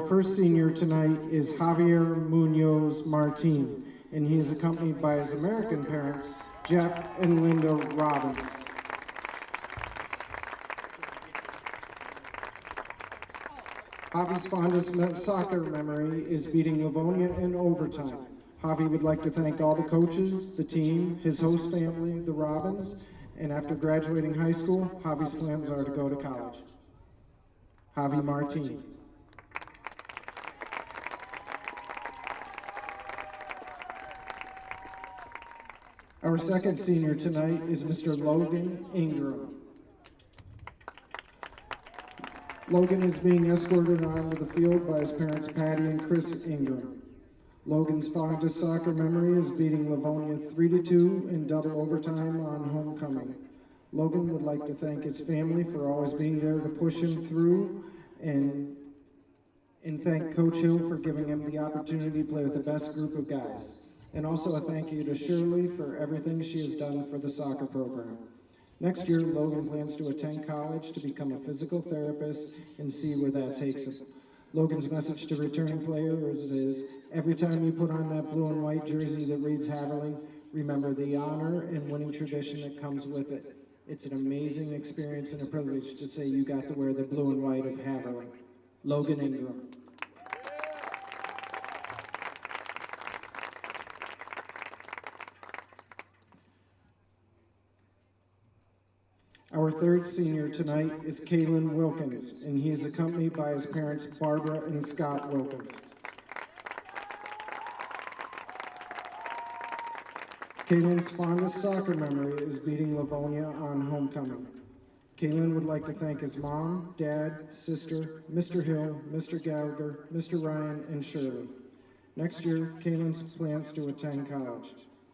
first senior tonight is Javier Munoz Martin, and he is accompanied by his American parents, Jeff and Linda Robbins. Javi's fondest soccer memory is beating Livonia in overtime. Javi would like to thank all the coaches, the team, his host family, the Robbins, and after graduating high school, Javi's plans are to go to college. Javi Martin. Our second senior tonight is Mr. Logan Ingram. Logan is being escorted onto the field by his parents Patty and Chris Ingram. Logan's fondest soccer memory is beating Livonia 3-2 in double overtime on homecoming. Logan would like to thank his family for always being there to push him through and thank Coach Hill for giving him the opportunity to play with the best group of guys. And also a thank you to Shirley for everything she has done for the soccer program. Next year, Logan plans to attend college to become a physical therapist and see where that takes him. Logan's message to returning players is, every time you put on that blue and white jersey that reads Haverling, remember the honor and winning tradition that comes with it. It's an amazing experience and a privilege to say you got to wear the blue and white of Haverling. Logan Ingram. Our third senior tonight is Kalen Wilkins, and he is accompanied by his parents Barbara and Scott Wilkins. Kalen's fondest soccer memory is beating Livonia on homecoming. Kalen would like to thank his mom, dad, sister, Mr. Hill, Mr. Gallagher, Mr. Ryan, and Shirley. Next year, Kalen's plans to attend college.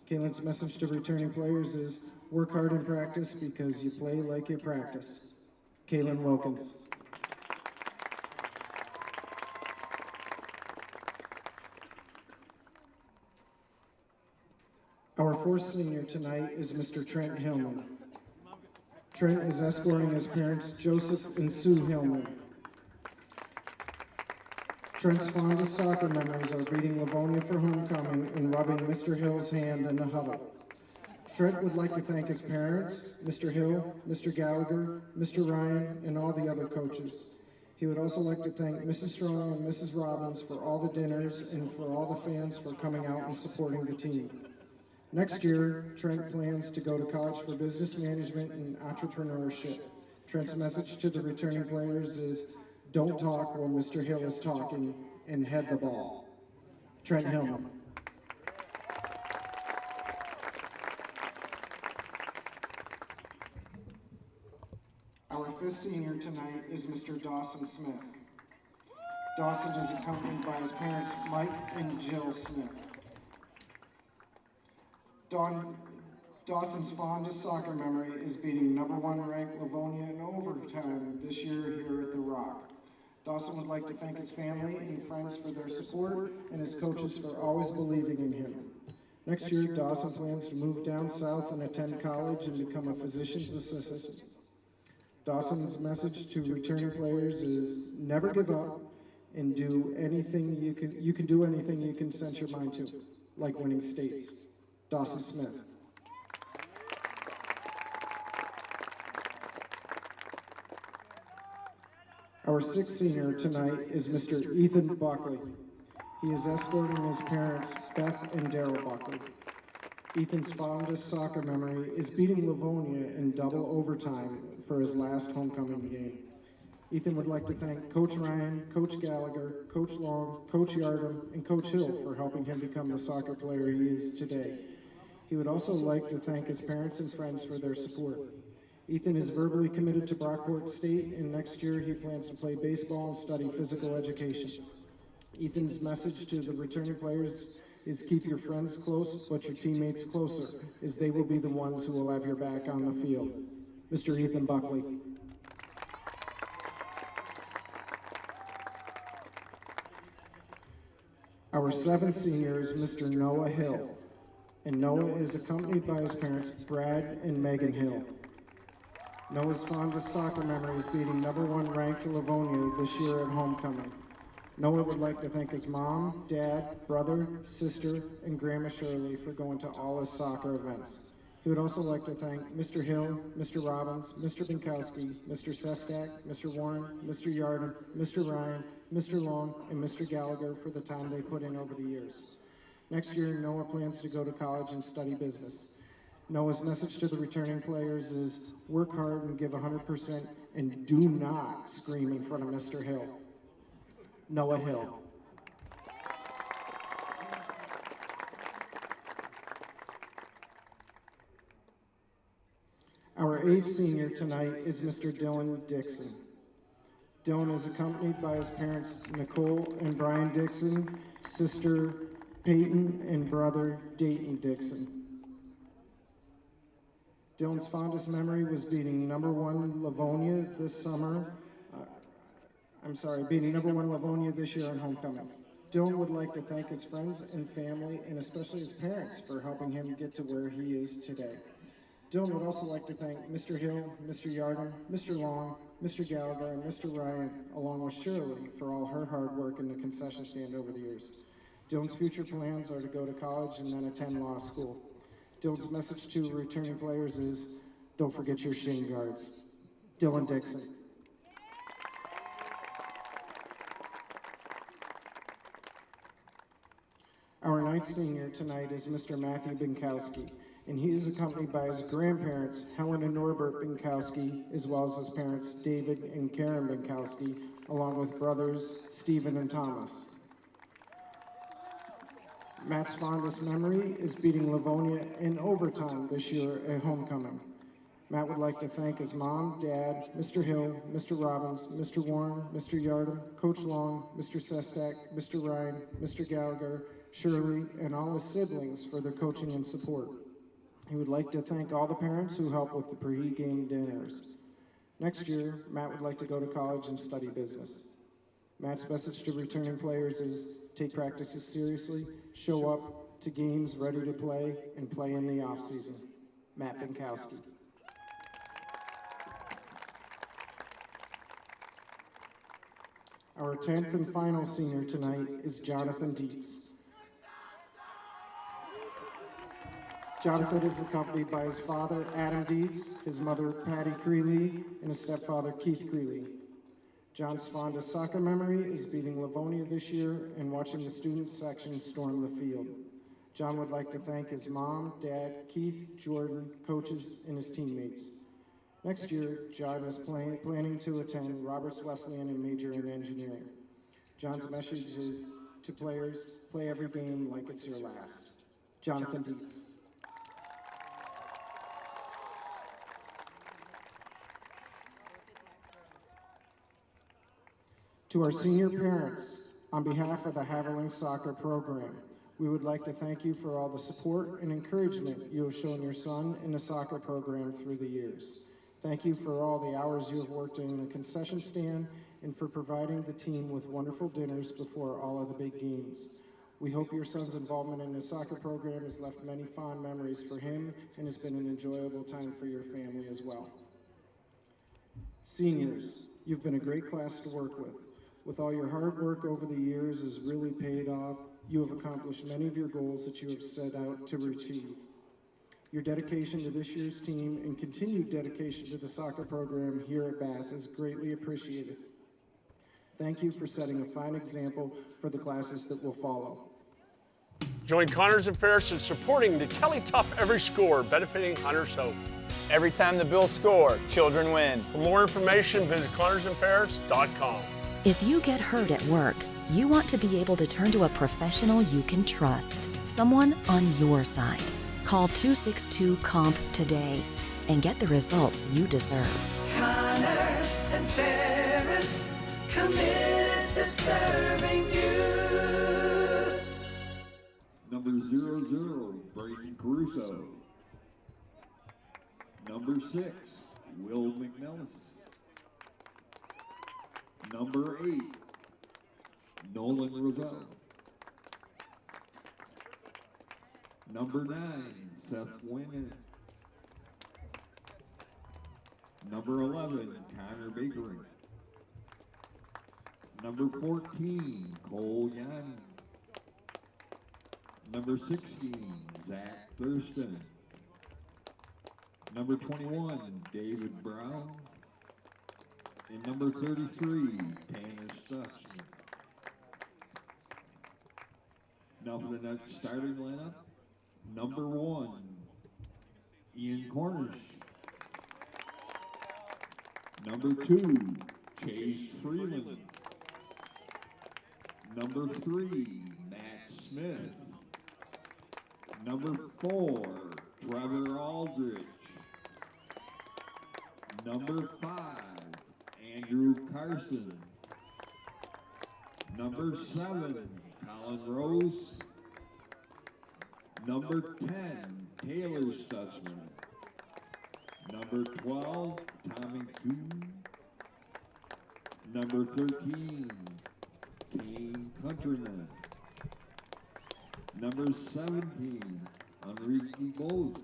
Kalen's message to returning players is, work hard in practice because you play like you practice. Kalen Wilkins. Our fourth senior tonight is Mr. Trent Hillman. Trent is escorting his parents, Joseph and Sue Hillman. Trent's fondest soccer memories are beating Livonia for homecoming and rubbing Mr. Hill's hand in the huddle. Trent would like to thank his parents, Mr. Hill, Mr. Gallagher, Mr. Ryan, and all the other coaches. He would also like to thank Mrs. Strong and Mrs. Robbins for all the dinners and for all the fans for coming out and supporting the team. Next year, Trent plans to go to college for business management and entrepreneurship. Trent's message to the returning players is, don't talk while Mr. Hill is talking and head the ball. Trent Hillman. Our fifth senior tonight is Mr. Dawson Smith. Dawson is accompanied by his parents, Mike and Jill Smith. Dawson's fondest soccer memory is beating #1 ranked Livonia in overtime this year here at The Rock. Dawson would like to thank his family and friends for their support and his coaches for always believing in him. Next year, Dawson plans to move down south and attend college and become a physician's assistant. Dawson's message to returning players is never give up and do anything you can do anything you can set your mind to, like winning states. Dawson Smith. Our sixth senior tonight is Mr. Ethan Buckley. He is escorting his parents, Beth and Daryl Buckley. Ethan's fondest soccer memory is beating Livonia in double overtime for his last homecoming game. Ethan would like to thank Coach Ryan, Coach Gallagher, Coach Long, Coach Yardam, and Coach Hill for helping him become the soccer player he is today. He would also like to thank his parents and friends for their support. Ethan is verbally committed to Brockport State, and next year he plans to play baseball and study physical education. Ethan's message to the returning players is keep your friends close, but your teammates closer, as they will be the ones who will have your back on the field. Mr. Ethan Buckley. Our seventh senior is Mr. Noah Hill, and Noah is accompanied by his parents, Brad and Megan Hill. Noah's fondest soccer memory is beating #1 ranked Livonia this year at homecoming. Noah would like to thank his mom, dad, brother, sister, and Grandma Shirley for going to all his soccer events. He would also like to thank Mr. Hill, Mr. Robbins, Mr. Binkowski, Mr. Sestak, Mr. Warren, Mr. Yarden, Mr. Ryan, Mr. Long, and Mr. Gallagher for the time they put in over the years. Next year, Noah plans to go to college and study business. Noah's message to the returning players is work hard and give 100% and do not scream in front of Mr. Hill. Noah Hill. Our eighth senior tonight is Mr. Dylan Dixon. Dylan is accompanied by his parents Nicole and Brian Dixon, sister Peyton, and brother Dayton Dixon. Dylan's fondest memory was beating #1 Livonia this summer. Beating #1 Livonia this year on homecoming. Dylan would like to thank his friends and family, and especially his parents, for helping him get to where he is today. Dylan would also like to thank Mr. Hill, Mr. Yarden, Mr. Long, Mr. Gallagher, and Mr. Ryan, along with Shirley, for all her hard work in the concession stand over the years. Dylan's future plans are to go to college and then attend law school. Dylan's message to returning players is, don't forget your shin guards. Dylan Dixon. Our ninth senior tonight is Mr. Matthew Binkowski, and he is accompanied by his grandparents, Helen and Norbert Binkowski, as well as his parents, David and Karen Binkowski, along with brothers, Stephen and Thomas. Matt's fondest memory is beating Livonia in overtime this year at homecoming. Matt would like to thank his mom, dad, Mr. Hill, Mr. Robbins, Mr. Warren, Mr. Yarden, Coach Long, Mr. Sestak, Mr. Ryan, Mr. Gallagher, Shirley, and all his siblings for their coaching and support. He would like to thank all the parents who help with the pre-game dinners. Next year, Matt would like to go to college and study business. Matt's message to returning players is take practices seriously, show up to games ready to play, and play in the off-season. Matt Binkowski. Our 10th and final senior tonight is Jonathan Dietz. Jonathan is accompanied by his father, Adam Dietz, his mother, Patty Creeley, and his stepfather, Keith Creeley. John's fondest soccer memory is beating Livonia this year and watching the student section storm the field. John would like to thank his mom, dad, Keith, Jordan, coaches, and his teammates. Next year, John is planning to attend Roberts Wesleyan and major in engineering. John's message is to players, play every game like it's your last. Jonathan Dietz. To our senior parents, on behalf of the Haverling soccer program, we would like to thank you for all the support and encouragement you have shown your son in the soccer program through the years. Thank you for all the hours you have worked in the concession stand and for providing the team with wonderful dinners before all of the big games. We hope your son's involvement in the soccer program has left many fond memories for him and has been an enjoyable time for your family as well. Seniors, you've been a great class to work with. With all your hard work over the years has really paid off. You have accomplished many of your goals that you have set out to achieve. Your dedication to this year's team and continued dedication to the soccer program here at Bath is greatly appreciated. Thank you for setting a fine example for the classes that will follow. Join Connors and Ferris in supporting the Kelly Tough Every Score, benefiting Hunter's Hope. Every time the Bills score, children win. For more information, visit ConnorsandFerris.com. If you get hurt at work, you want to be able to turn to a professional you can trust, someone on your side. Call 262-COMP today and get the results you deserve. Connors and Ferris, committed to serving you. Number 00, Braden Caruso. Number 6, Will McNellis. Number 8, Nolan Roselle. Number 9, Seth Winner. Number 11, Connor Bakering. Number 14, Cole Yanni. Number 16, Zach Thurston. Number 21, David Brown. And number 33, Tanner Stutzman. Now for the next starting lineup, number 1, Ian Cornish. Number 2, Chase Freeland. Number 3, Matt Smith. Number 4, Trevor Aldrich. Number 5, Andrew Carson. Number 7, Colin Rose. Number 10, Taylor Stutzman. Number 12, Tommy Kuhn. Number 13, Kane Countryman. Number 17, Enrique Bose.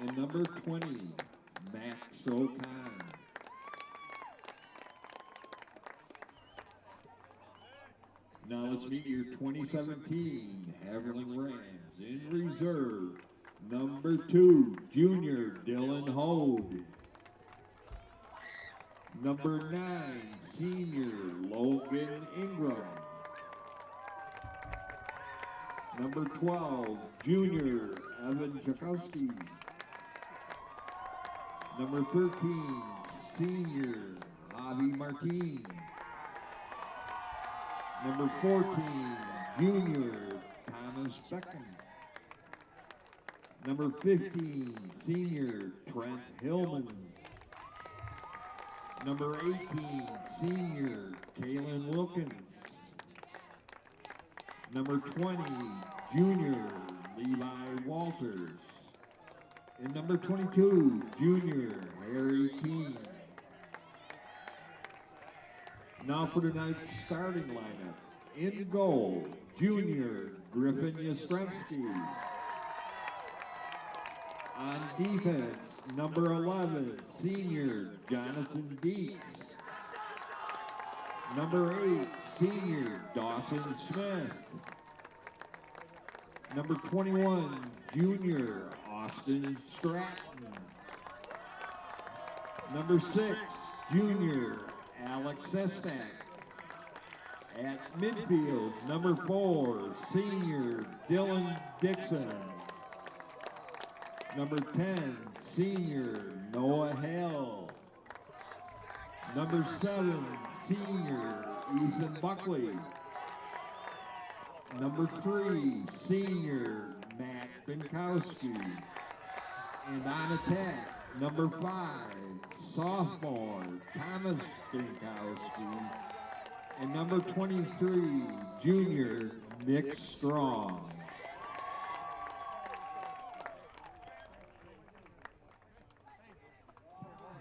And number 20, Max O'Con. Now let's meet your 2017 Haverling Rams. In reserve, number 2, junior Dylan Hogue. Number 9, senior Logan Ingram. Number 12, junior Evan Chakowski. Number 13, senior Javi Martin. Number 14, junior Thomas Beckham. Number 15, senior Trent Hillman. Number 18, senior Kalen Wilkins. Number 20, junior Levi Walters. And number 22, junior Harry Keene. Now for tonight's starting lineup. In goal, junior Griffin Yastrzemski. On defense, number 11, senior Jonathan Dees. Number 8, senior Dawson Smith. Number 21, junior Austin Stratton. Number 6, junior Alex Sestak. At midfield, number 4, senior Dylan Dixon. Number 10, senior Noah Hale. Number 7, senior Ethan Buckley. Number 3, senior Matt Binkowski. And on attack, number 5, sophomore Thomas Binkowski. And number 23, junior Nick Strong.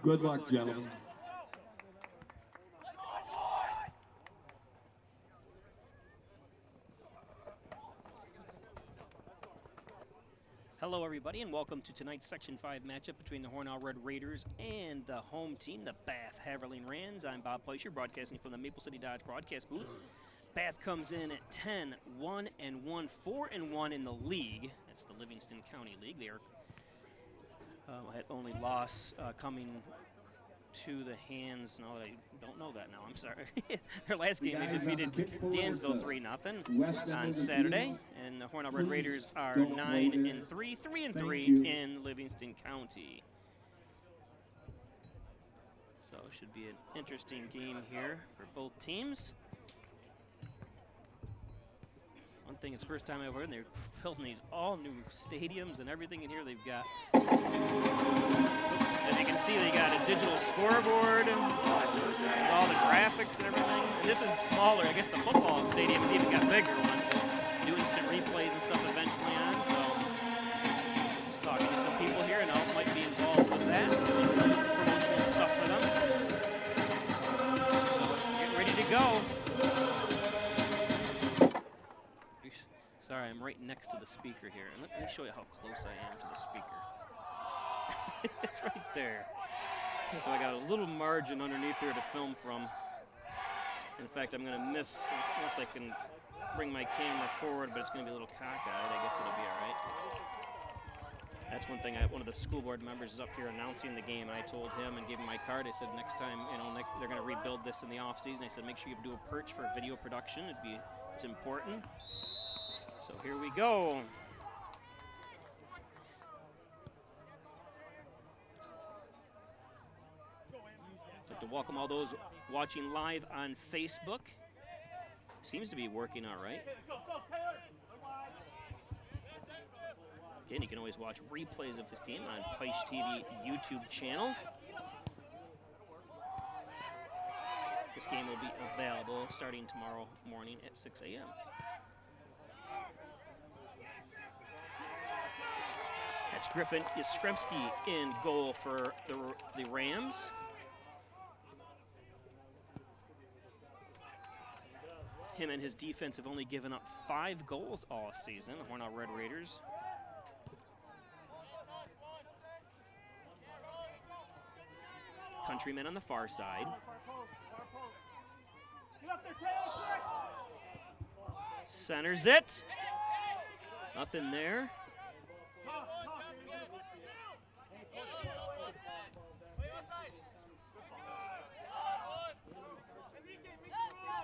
Good luck, gentlemen. Hello, everybody, and welcome to tonight's Section 5 matchup between the Hornell Red Raiders and the home team, the Bath Haverling Rams. I'm Bob Pleisher, broadcasting from the Maple City Dodge broadcast booth. Bath comes in at 10-1-1, 4-1 in the league. That's the Livingston County League. They are had only loss coming to the hands. No, I don't know that now. I'm sorry. Their last game, they defeated Dansville 3-0 on Saturday, and the Hornell Red Raiders are 9-3, 3-3 in Livingston County. So it should be an interesting game here for both teams. One thing, it's the first time I've heard, they're building these all new stadiums and everything in here. They've got, as you can see, they got a digital scoreboard with all the graphics and everything. And this is smaller. I guess the football stadium's even got bigger ones. So do instant replays and stuff eventually on. So just talking to some people here, and I might be involved with that, doing some promotional stuff for them. So get ready to go. Sorry, I'm right next to the speaker here. And let me show you how close I am to the speaker. It's right there. So I got a little margin underneath there to film from. In fact, I'm going to miss, unless I can bring my camera forward, but it's going to be a little cockeyed. I guess it'll be all right. That's one thing. One of the school board members is up here announcing the game. I told him and gave him my card. I said, next time, they're going to rebuild this in the off season. I said, make sure you do a perch for video production. It's important. So here we go. I'd like to welcome all those watching live on Facebook. Seems to be working all right. Again, you can always watch replays of this game on Peisch TV YouTube channel. This game will be available starting tomorrow morning at 6 a.m. That's Griffin Yastrzemski in goal for the Rams. Him and his defense have only given up 5 goals all season, the Hornell Red Raiders. Countryman on the far side. Centers it. Nothing there.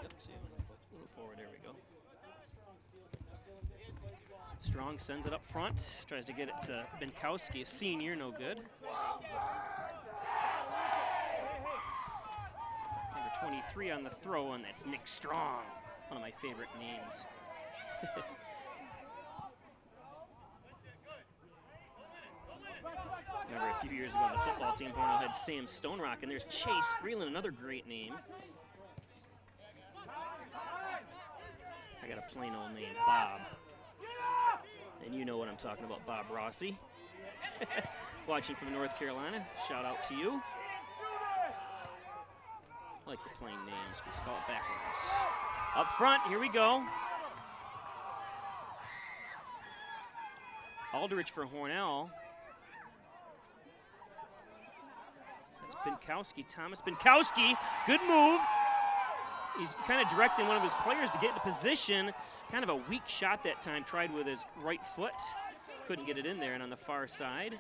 Yep, see, a little forward, there we go. Strong sends it up front, tries to get it to Binkowski, a senior, no good. Number 23 on the throw, and that's Nick Strong, one of my favorite names. Remember a few years ago on the football team, Hornell had Sam Stonerock, and there's Chase Freeland, another great name. I got a plain old name, Bob. And you know what I'm talking about, Bob Rossi. Watching from North Carolina, shout out to you. I like the plain names, we spell it backwards. Up front, here we go. Aldrich for Hornell. That's Binkowski, Thomas Binkowski, good move. He's kind of directing one of his players to get into position. Kind of a weak shot that time, tried with his right foot. Couldn't get it in there, and on the far side.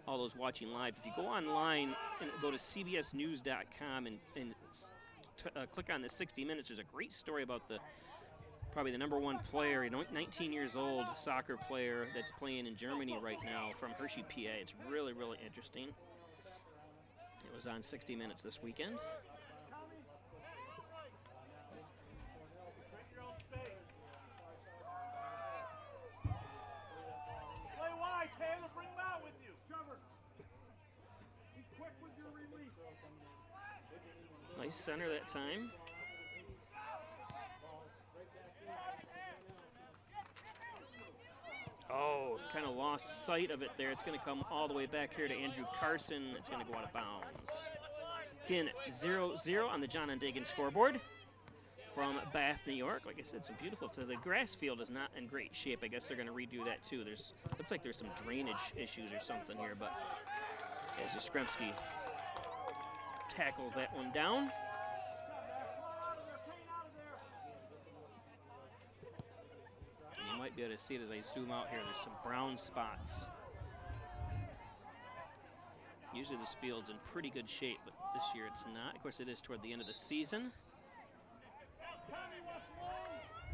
All those watching live, if you go online and go to cbsnews.com and click on the 60 Minutes, there's a great story about probably the #1 player, 19 years old soccer player that's playing in Germany right now from Hershey, PA. It's really, really interesting. It was on 60 Minutes this weekend. Play wide, Taylor, bring him out with you. Trevor, be quick with your release. Nice center that time. Oh, kind of lost sight of it there. It's going to come all the way back here to Andrew Carson. It's going to go out of bounds. Again, 0-0 on the John and Dagan scoreboard from Bath, New York. Like I said, some beautiful. The grass field is not in great shape. I guess they're going to redo that too. Looks like there's some drainage issues or something here, but as Yastrzemski tackles that one down. You might be able to see it as I zoom out here. There's some brown spots. Usually this field's in pretty good shape, but this year it's not. Of course, it is toward the end of the season.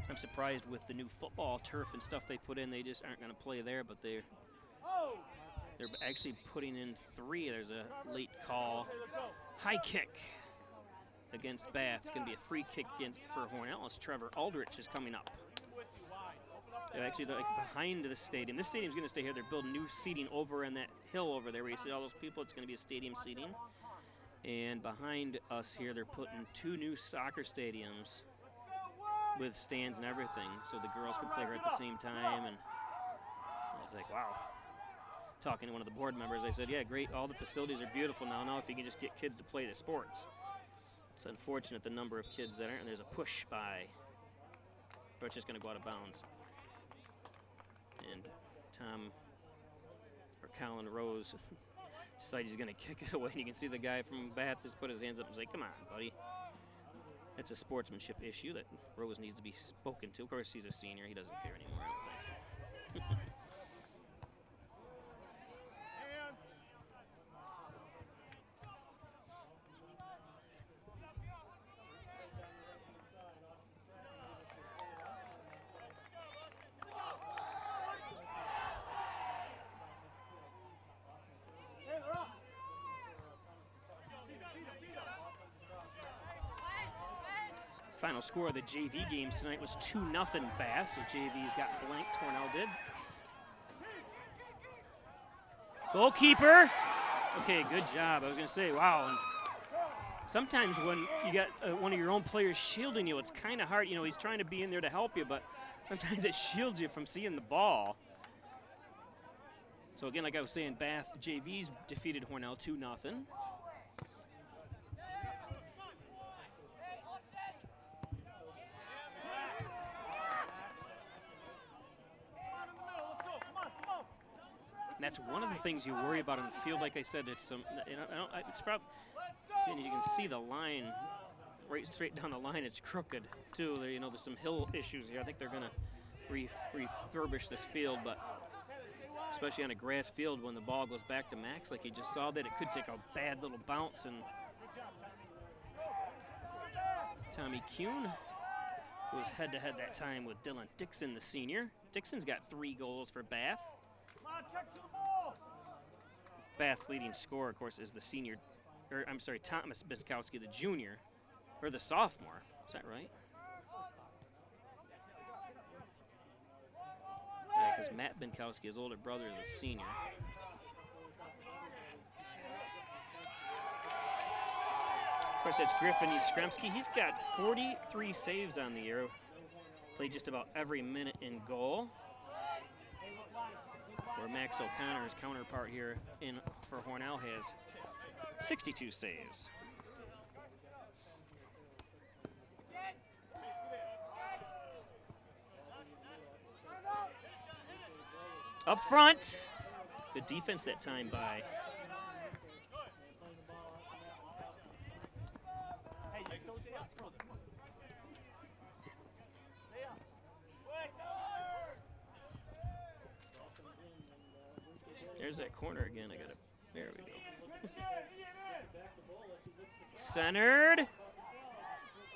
I'm surprised with the new football turf and stuff they put in, they just aren't going to play there, but they're actually putting in 3. There's a late call. High kick against Bath. It's going to be a free kick for Hornell as Trevor Aldrich is coming up. They're actually behind the stadium. This stadium's going to stay here. They're building new seating over in that hill over there where you see all those people. It's going to be a stadium seating. And behind us here, they're putting 2 new soccer stadiums with stands and everything, so the girls can play here at the same time. And I was like, wow. Talking to one of the board members, I said, yeah, great, all the facilities are beautiful now if you can just get kids to play the sports. It's unfortunate the number of kids that aren't, and there's a push by, but it's just going to go out of bounds. And Colin Rose Decides he's going to kick it away, and you can see the guy from Bath just put his hands up and say, come on, buddy. It's a sportsmanship issue that Rose needs to be spoken to. Of course, he's a senior. He doesn't care anymore, I don't think. Final score of the JV games tonight was 2-0 Bath, so JV's got blanked, Hornell did. Goalkeeper. Okay, good job. I was going to say, wow. And sometimes when you got one of your own players shielding you, it's kind of hard. You know, he's trying to be in there to help you, but sometimes it shields you from seeing the ball. So again, like I was saying, Bath JV's defeated Hornell 2-0. And that's one of the things you worry about on the field. Like I said, it's it's probably, and you can see the line right straight down the line. It's crooked too. There, there's some hill issues here. I think they're going to refurbish this field, but especially on a grass field, when the ball goes back to Max, like you just saw, that it could take a bad little bounce. And Tommy Kuhn goes head-to-head that time with Dylan Dixon, the senior. Dixon's got 3 goals for Bath. Bath's leading scorer, of course, is the senior, or I'm sorry, Thomas Biskowski, the junior, or the sophomore. Is that right? Yeah, because Matt Binkowski, his older brother, is a senior. Of course, that's Griffin Yaskremski. He's got 43 saves on the year. Played just about every minute in goal. Where Max O'Connor, his counterpart here for Hornell, has 62 saves. Up front, good defense that time by there's that corner again. There we go. Centered.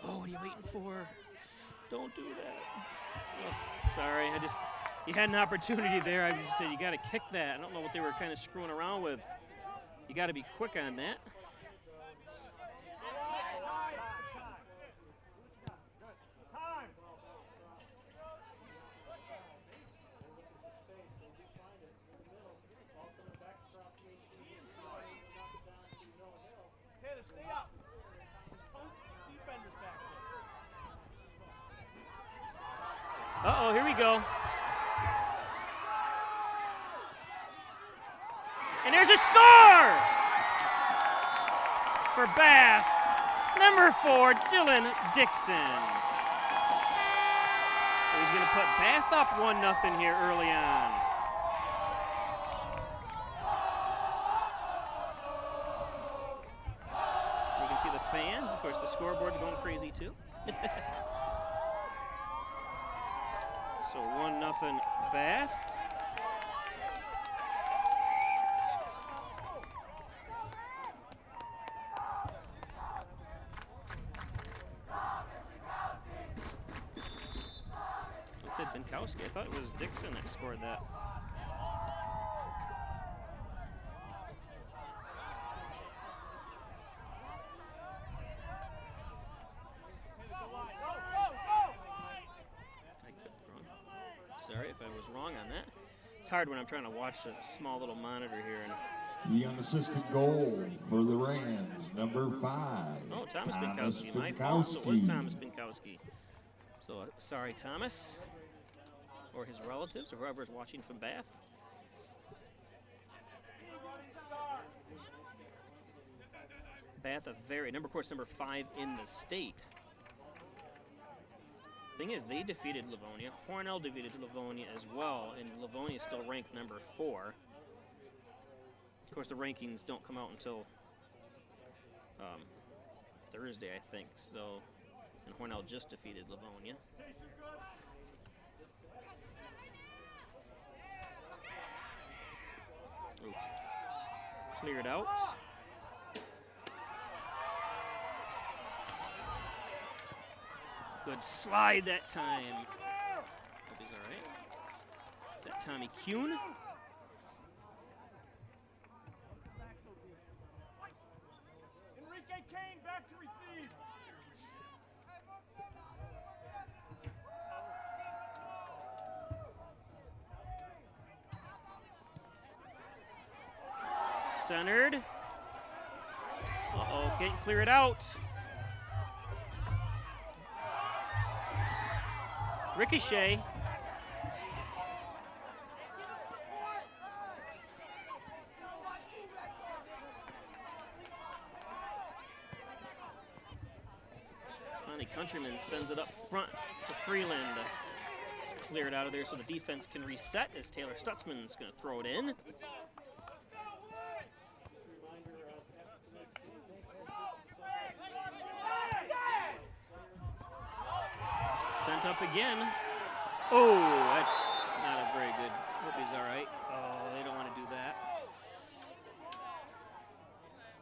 Oh, what are you waiting for? Don't do that. Oh, sorry, you had an opportunity there. I just said you got to kick that. I don't know what they were kind of screwing around with. You got to be quick on that. Uh-oh, here we go. And there's a score for Bath. Number 4, Dylan Dixon. So he's going to put Bath up 1-0 here early on. You can see the fans. Of course, the scoreboard's going crazy too. So 1-0 Bath. I said Binkowski. I thought it was Dixon that scored that. Sorry if I was wrong on that. It's hard when I'm trying to watch a small little monitor here. And the unassisted goal for the Rams, number 5. Oh, Thomas Binkowski. My fault. So it was Thomas Binkowski. So sorry, Thomas, or his relatives, or whoever's watching from Bath. Bath, of course, number 5 in the state. Thing is, they defeated Livonia. Hornell defeated Livonia as well, and Livonia is still ranked number 4. Of course, the rankings don't come out until Thursday, I think. So, and Hornell just defeated Livonia. Ooh. Cleared out. Good slide that time. Hope he's all right. Is that Tommy Kuhn? Kane back to receive. Centered. Uh-oh, can't clear it out. Ricochet. Finally, Countryman sends it up front to Freeland. Clear it out of there so the defense can reset as Taylor Stutzman's going to throw it in. Sent up again. Oh, that's not a very good. Hope he's all right. Oh, they don't want to do that.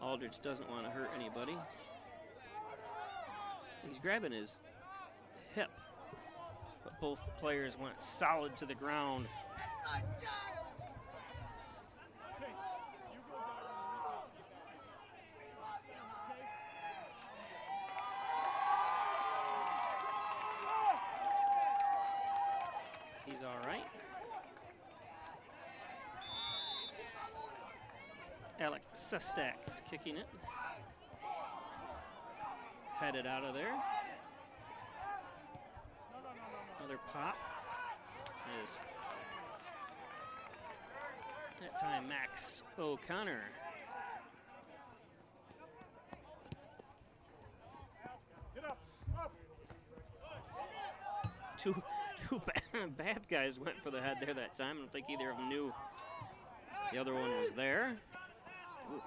Aldridge doesn't want to hurt anybody. He's grabbing his hip, but both players went solid to the ground. He's all right. Alec Sestak is kicking it. Headed out of there. Another pop. Is that time Max O'Connor. Get up, up. Two Bath guys went for the head there that time. I don't think either of them knew the other one was there. Ooh.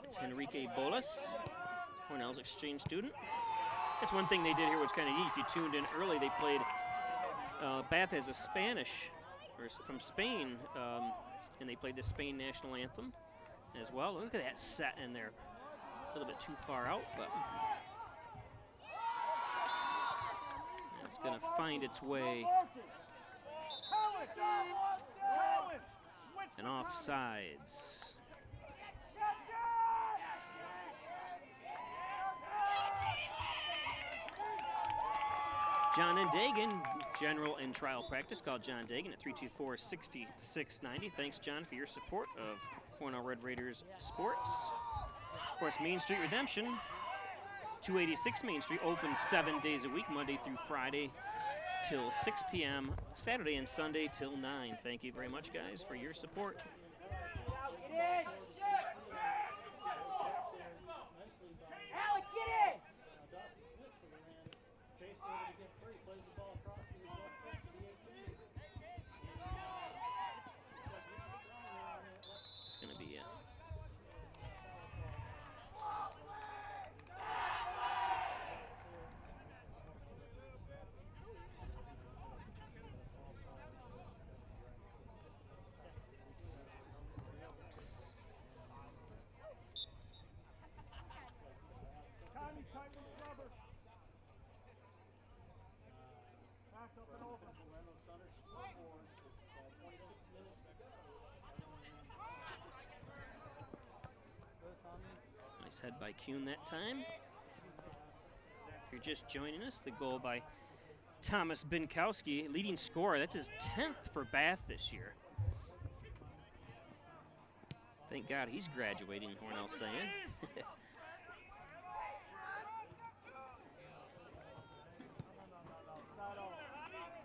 'It's Henrique Bolas, Hornell's exchange student. That's one thing they did here was kind of neat. If you tuned in early, they played Bath as a Spanish, or from Spain, and they played the Spain national anthem as well. Look at that set in there. A little bit too far out, but it's going to find its way. And offsides. John and Dagan, general and trial practice. Call John Dagan at 324-6690. Thanks, John, for your support of Hornell Red Raiders sports. Of course, Main Street Redemption, 286 Main Street, open 7 days a week, Monday through Friday till 6 p.m., Saturday and Sunday till 9. Thank you very much, guys, for your support. It's going to be a nice head by Kuhn that time. If you're just joining us, the goal by Thomas Binkowski, leading scorer. That's his 10th for Bath this year. Thank God he's graduating, Hornell saying.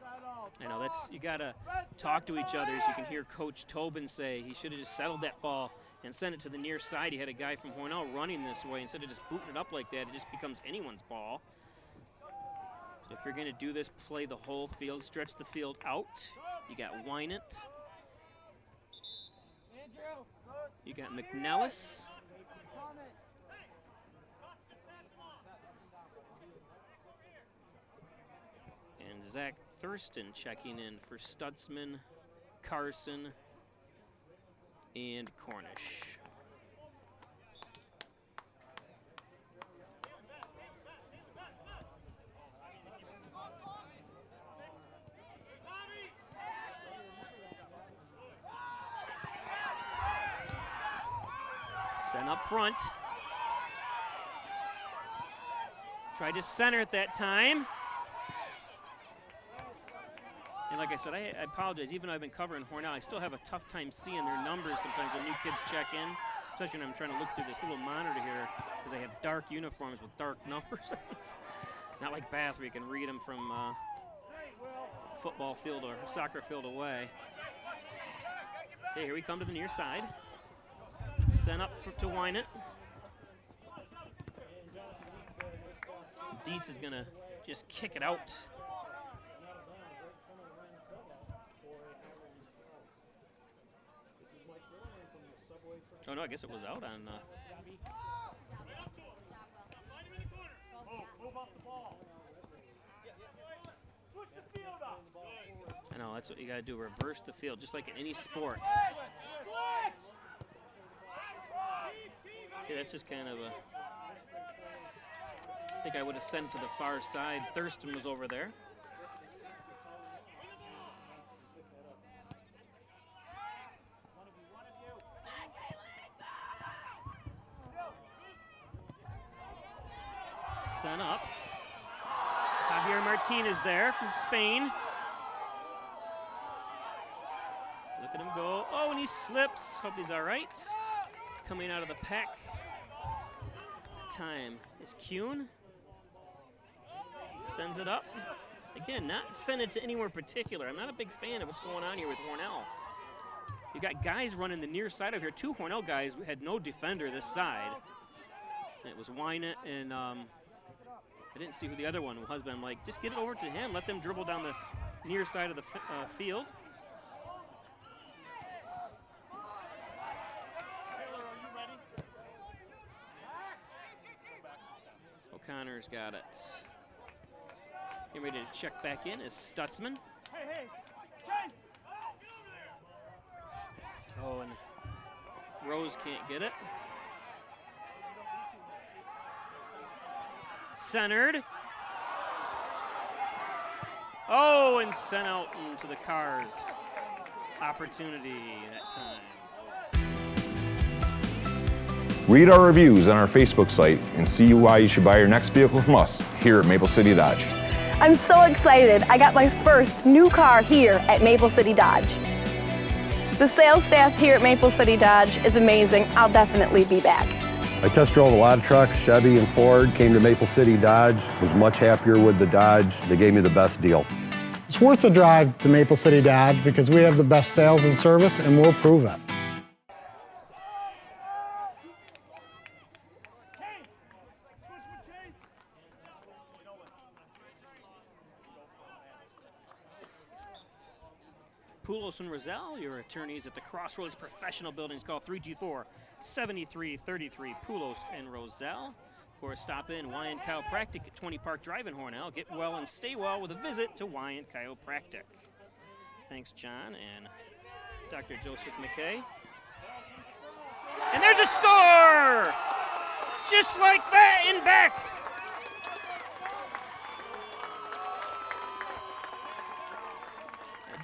Side off. I know you gotta talk to each other. As you can hear Coach Tobin say, he should have just settled that ball and sent it to the near side. He had a guy from Hornell running this way. Instead of just booting it up like that, it just becomes anyone's ball. If you're gonna do this, play the whole field, stretch the field out. You got Wynant. You got McNellis. And Zach Thurston checking in for Stutzman, Carson, and Cornish. Sent up front. Tried to center at that time. And like I said, I apologize. Even though I've been covering Hornell, I still have a tough time seeing their numbers sometimes when new kids check in, especially when I'm trying to look through this little monitor here, because they have dark uniforms with dark numbers. Not like Bath, where you can read them from football field or soccer field away. Okay, here we come to the near side. Sent up to Wynant. Dietz is gonna just kick it out. Oh no, I guess it was out on. I know, that's what you gotta do, reverse the field, just like in any sport. See, that's just kind of a, I think I would have sent to the far side. Thurston was over there. Sent up. Javier Martinez there from Spain. Look at him go. Oh, and he slips. Hope he's all right. Coming out of the pack. Time is Kuhn. Sends it up. Again, not send it to anywhere particular. I'm not a big fan of what's going on here with Hornell. You got guys running the near side of here. Two Hornell guys had no defender this side. And it was Wynant and I didn't see who the other one was, but I'm like, just get it over to him. Let them dribble down the near side of the field. O'Connor's got it. Getting ready to check back in is Stutzman. Oh, and Rose can't get it. Centered. Oh, and sent out into the Cars. Opportunity that time. Read our reviews on our Facebook site and see why you should buy your next vehicle from us here at Maple City Dodge. I'm so excited. I got my first new car here at Maple City Dodge. The sales staff here at Maple City Dodge is amazing. I'll definitely be back. I test drove a lot of trucks, Chevy and Ford, came to Maple City Dodge, was much happier with the Dodge. They gave me the best deal. It's worth the drive to Maple City Dodge because we have the best sales and service, and we'll prove it. Poulos and Roselle, your attorneys at the Crossroads Professional Buildings. Call 324-7333. Poulos and Roselle. Of course, stop in Wyant Chiropractic at 20 Park Drive in Hornell. Get well and stay well with a visit to Wyant Chiropractic. Thanks, John and Dr. Joseph McKay. And there's a score! Just like that in back.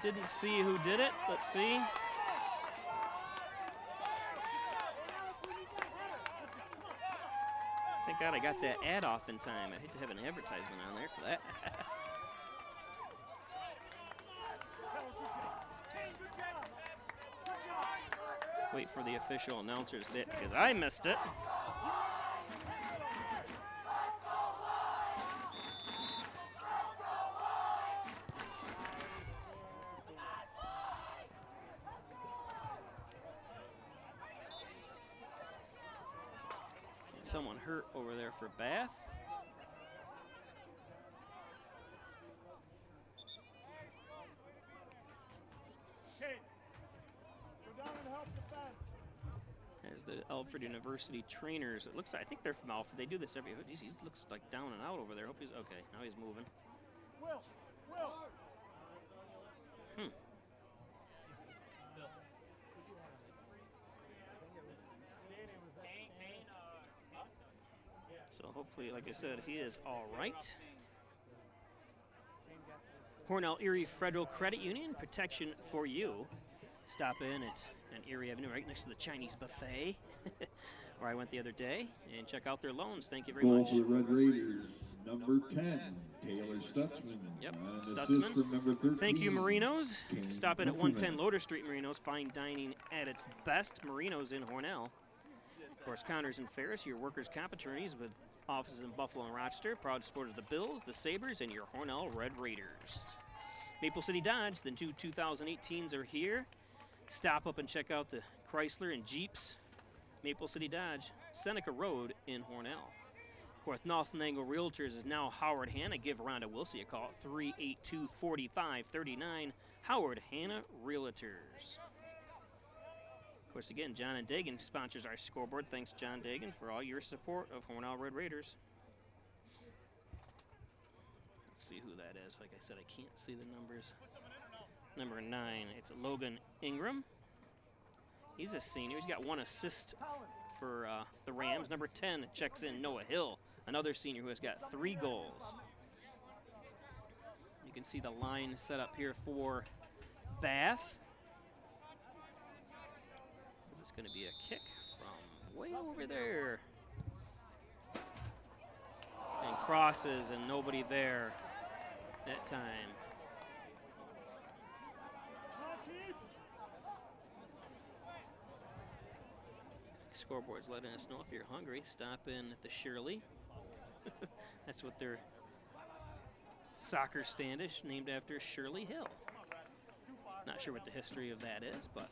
Didn't see who did it. Let's see. Thank God I got that ad off in time. I hate to have an advertisement on there for that. Wait for the official announcer to say it because I missed it. someone hurt over there for Bath. Okay. Go down and help defend. As the Alfred University trainers, it looks like, I think they're from Alfred. They do this every, he looks like down and out over there. Hope he's, okay, now he's moving. Will. So hopefully, like I said, he is all right. Hornell Erie Federal Credit Union, protection for you. Stop in at Erie Avenue, right next to the Chinese buffet, where I went the other day, and check out their loans. Thank you very much. For the Red Raiders, number 10, Taylor Stutzman. Yep, And an assist Stutzman. from number 13, Thank you, Marinos. King Stop in at Countryman. 110 Loader Street, Marinos. Fine dining at its best. Marinos in Hornell. Of course, Connors and Ferris, your workers' comp attorneys with offices in Buffalo and Rochester. Proud supporters of the Bills, the Sabres, and your Hornell Red Raiders. Maple City Dodge, the two 2018s are here. Stop up and check out the Chrysler and Jeeps. Maple City Dodge, Seneca Road in Hornell. Of course, North Nangle Realtors is now Howard Hanna. Give Rhonda Wilsey a call at 382-4539. Howard Hanna Realtors. Of course, again, John and Dagan sponsors our scoreboard. Thanks, John Dagan, for all your support of Hornell Red Raiders. Let's see who that is. Like I said, I can't see the numbers. Number 9, it's Logan Ingram. He's a senior. He's got 1 assist for the Rams. Number 10 checks in Noah Hill, another senior who has got 3 goals. You can see the line set up here for Bath. It's going to be a kick from way over there. And crosses and nobody there that time. Scoreboard's letting us know if you're hungry, stop in at the Shirley. That's what their soccer stand is, named after Shirley Hill. Not sure what the history of that is, but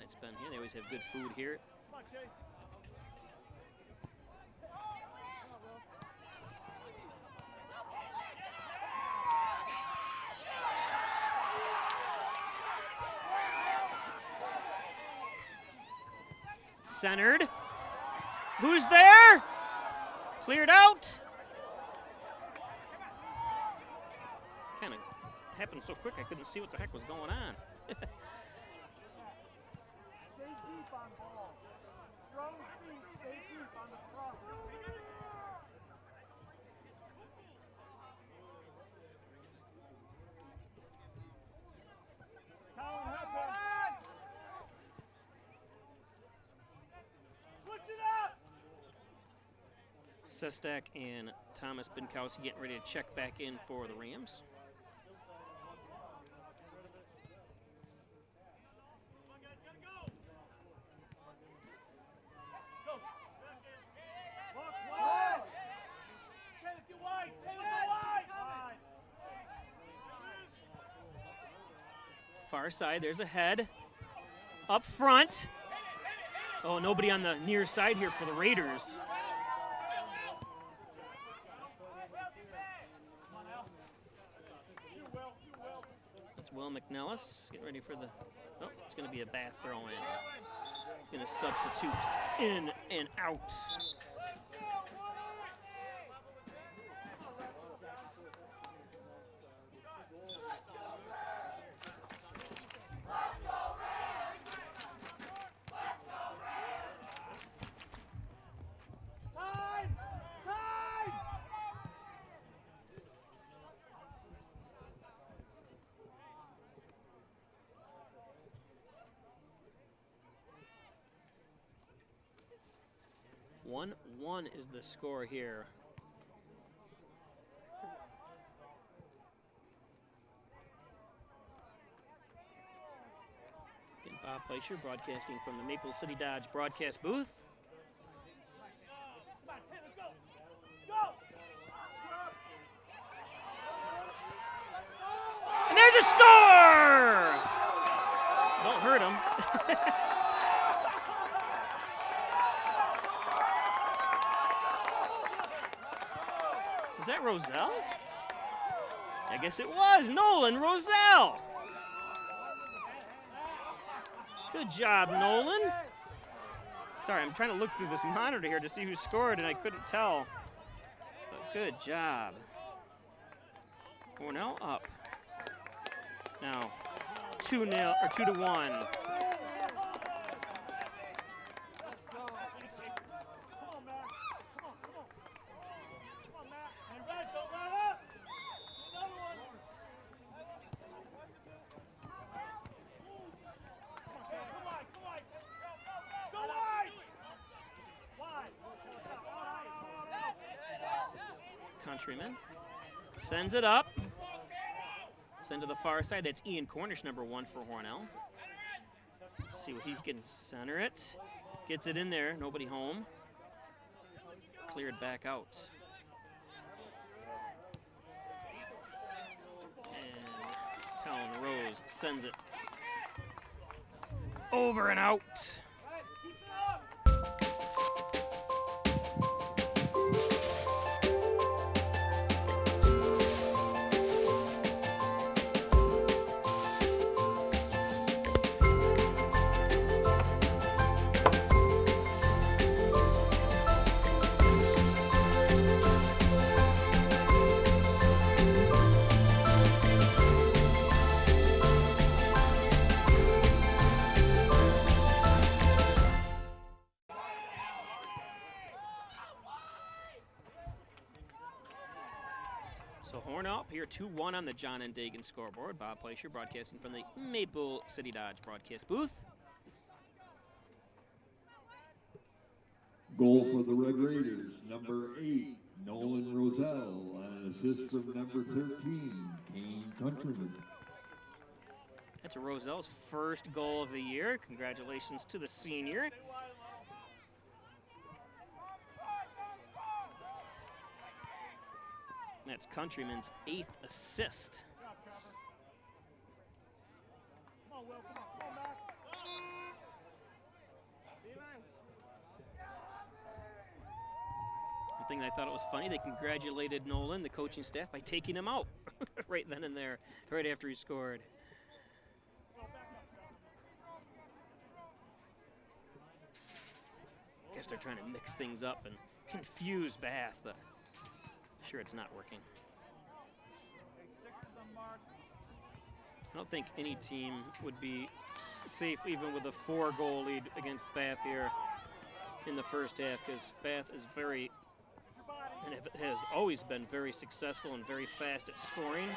it's been here. They always have good food here. Centered. Who's there? Cleared out. Kind of happened so quick I couldn't see what the heck was going on. Stay deep on ball. Strong feet, stay deep on the cross. Colin, help him. Switch it up. Sestak and Thomas Binkowski getting ready to check back in for the Rams. Far side, there's a head. Up front. Oh, nobody on the near side here for the Raiders. That's Will McNellis getting ready for the, oh, it's going to be a Bath throw in. Going to substitute in and out. One is the score here. Again, Bob Plaisher broadcasting from the Maple City Dodge broadcast booth. And there's a score! Don't hurt him. that Roselle? I guess it was Nolan Roselle. Good job, Nolan. Sorry, I'm trying to look through this monitor here to see who scored, and I couldn't tell. But good job. Hornell up. Now 2-0 or 2-1. Countryman sends it up. Send to the far side. That's Ian Cornish, number 1 for Hornell. See what he can center it. Gets it in there. Nobody home. Cleared back out. And Colin Rose sends it over and out. So Hornell up here 2-1 on the John and Dagan scoreboard. Bob Pleasure broadcasting from the Maple City Dodge broadcast booth. Goal for the Red Raiders, number 8, Nolan Roselle, on an assist from number 13, Kane Countryman. That's Roselle's first goal of the year. Congratulations to the senior. That's Countryman's 8th assist. One thing I thought it was funny, they congratulated Nolan, the coaching staff, by taking him out right then and there, right after he scored. Guess they're trying to mix things up and confuse Bath, but sure it's not working. I don't think any team would be safe even with a 4-goal lead against Bath here in the first half, because Bath is very, and has always been very successful and very fast at scoring.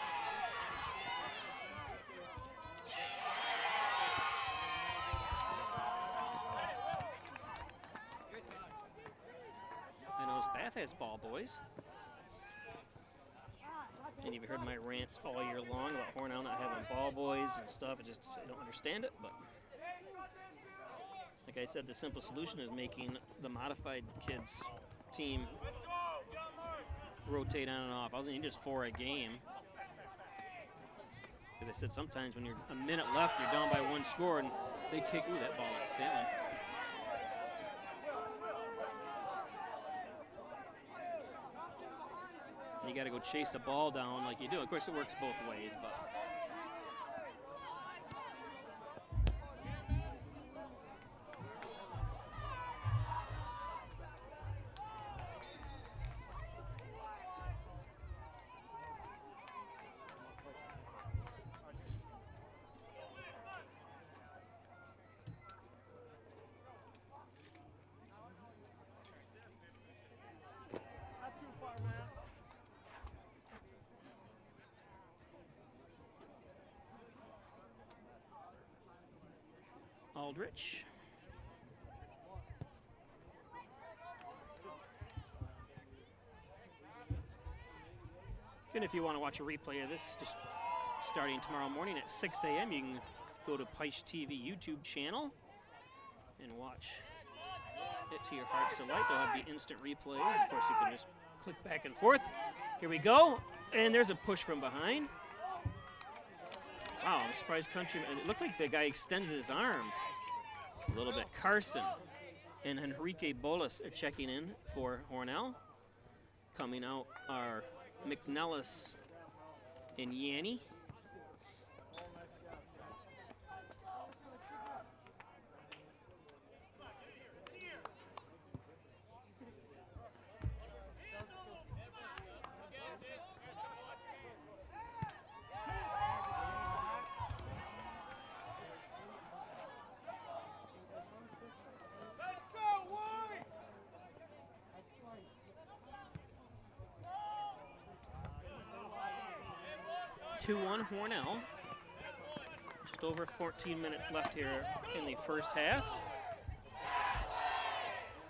I notice Bath has ball boys. And you've heard my rants all year long about Hornell not having ball boys and stuff. I don't understand it, but like I said, the simple solution is making the modified kids team rotate on and off. I was thinking just 4 a game. As I said, sometimes when you're a minute left, you're down by 1 score, and they kick, ooh, that ball is sailing. And you got to go chase a ball down like you do. Of course, it works both ways, but. Aldrich. And if you want to watch a replay of this, just starting tomorrow morning at 6 a.m., you can go to Peisch TV YouTube channel and watch it to your heart's delight. There'll have the instant replays. Of course, you can just click back and forth. Here we go. And there's a push from behind. Wow, I'm surprised Countryman. It looked like the guy extended his arm a little bit. Carson and Enrique Bolas are checking in for Hornell. Coming out are McNellis and Yanni. (2-1) Hornell. Just over 14 minutes left here in the first half.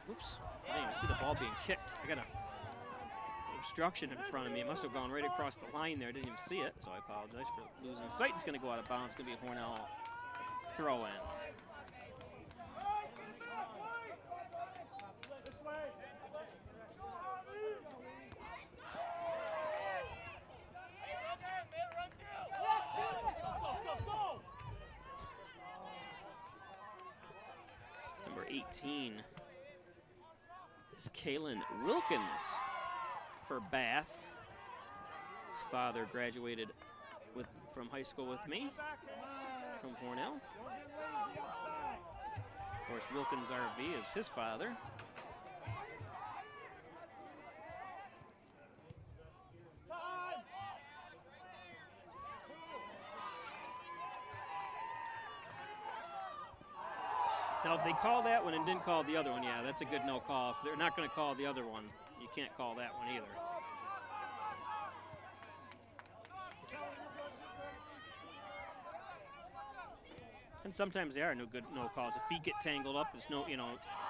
Oops, I didn't even see the ball being kicked. I got an obstruction in front of me. It must have gone right across the line there. I didn't even see it, so I apologize for losing sight. It's going to go out of bounds. It's going to be a Hornell throw in. Number 18 is Kalen Wilkins for Bath. His father graduated from high school with me, from Hornell. Of course, Wilkins RV is his father. Now, if they call that one and didn't call the other one, yeah, that's a good no call. If they're not going to call the other one, you can't call that one either. And sometimes they are no calls. If feet get tangled up, there's no,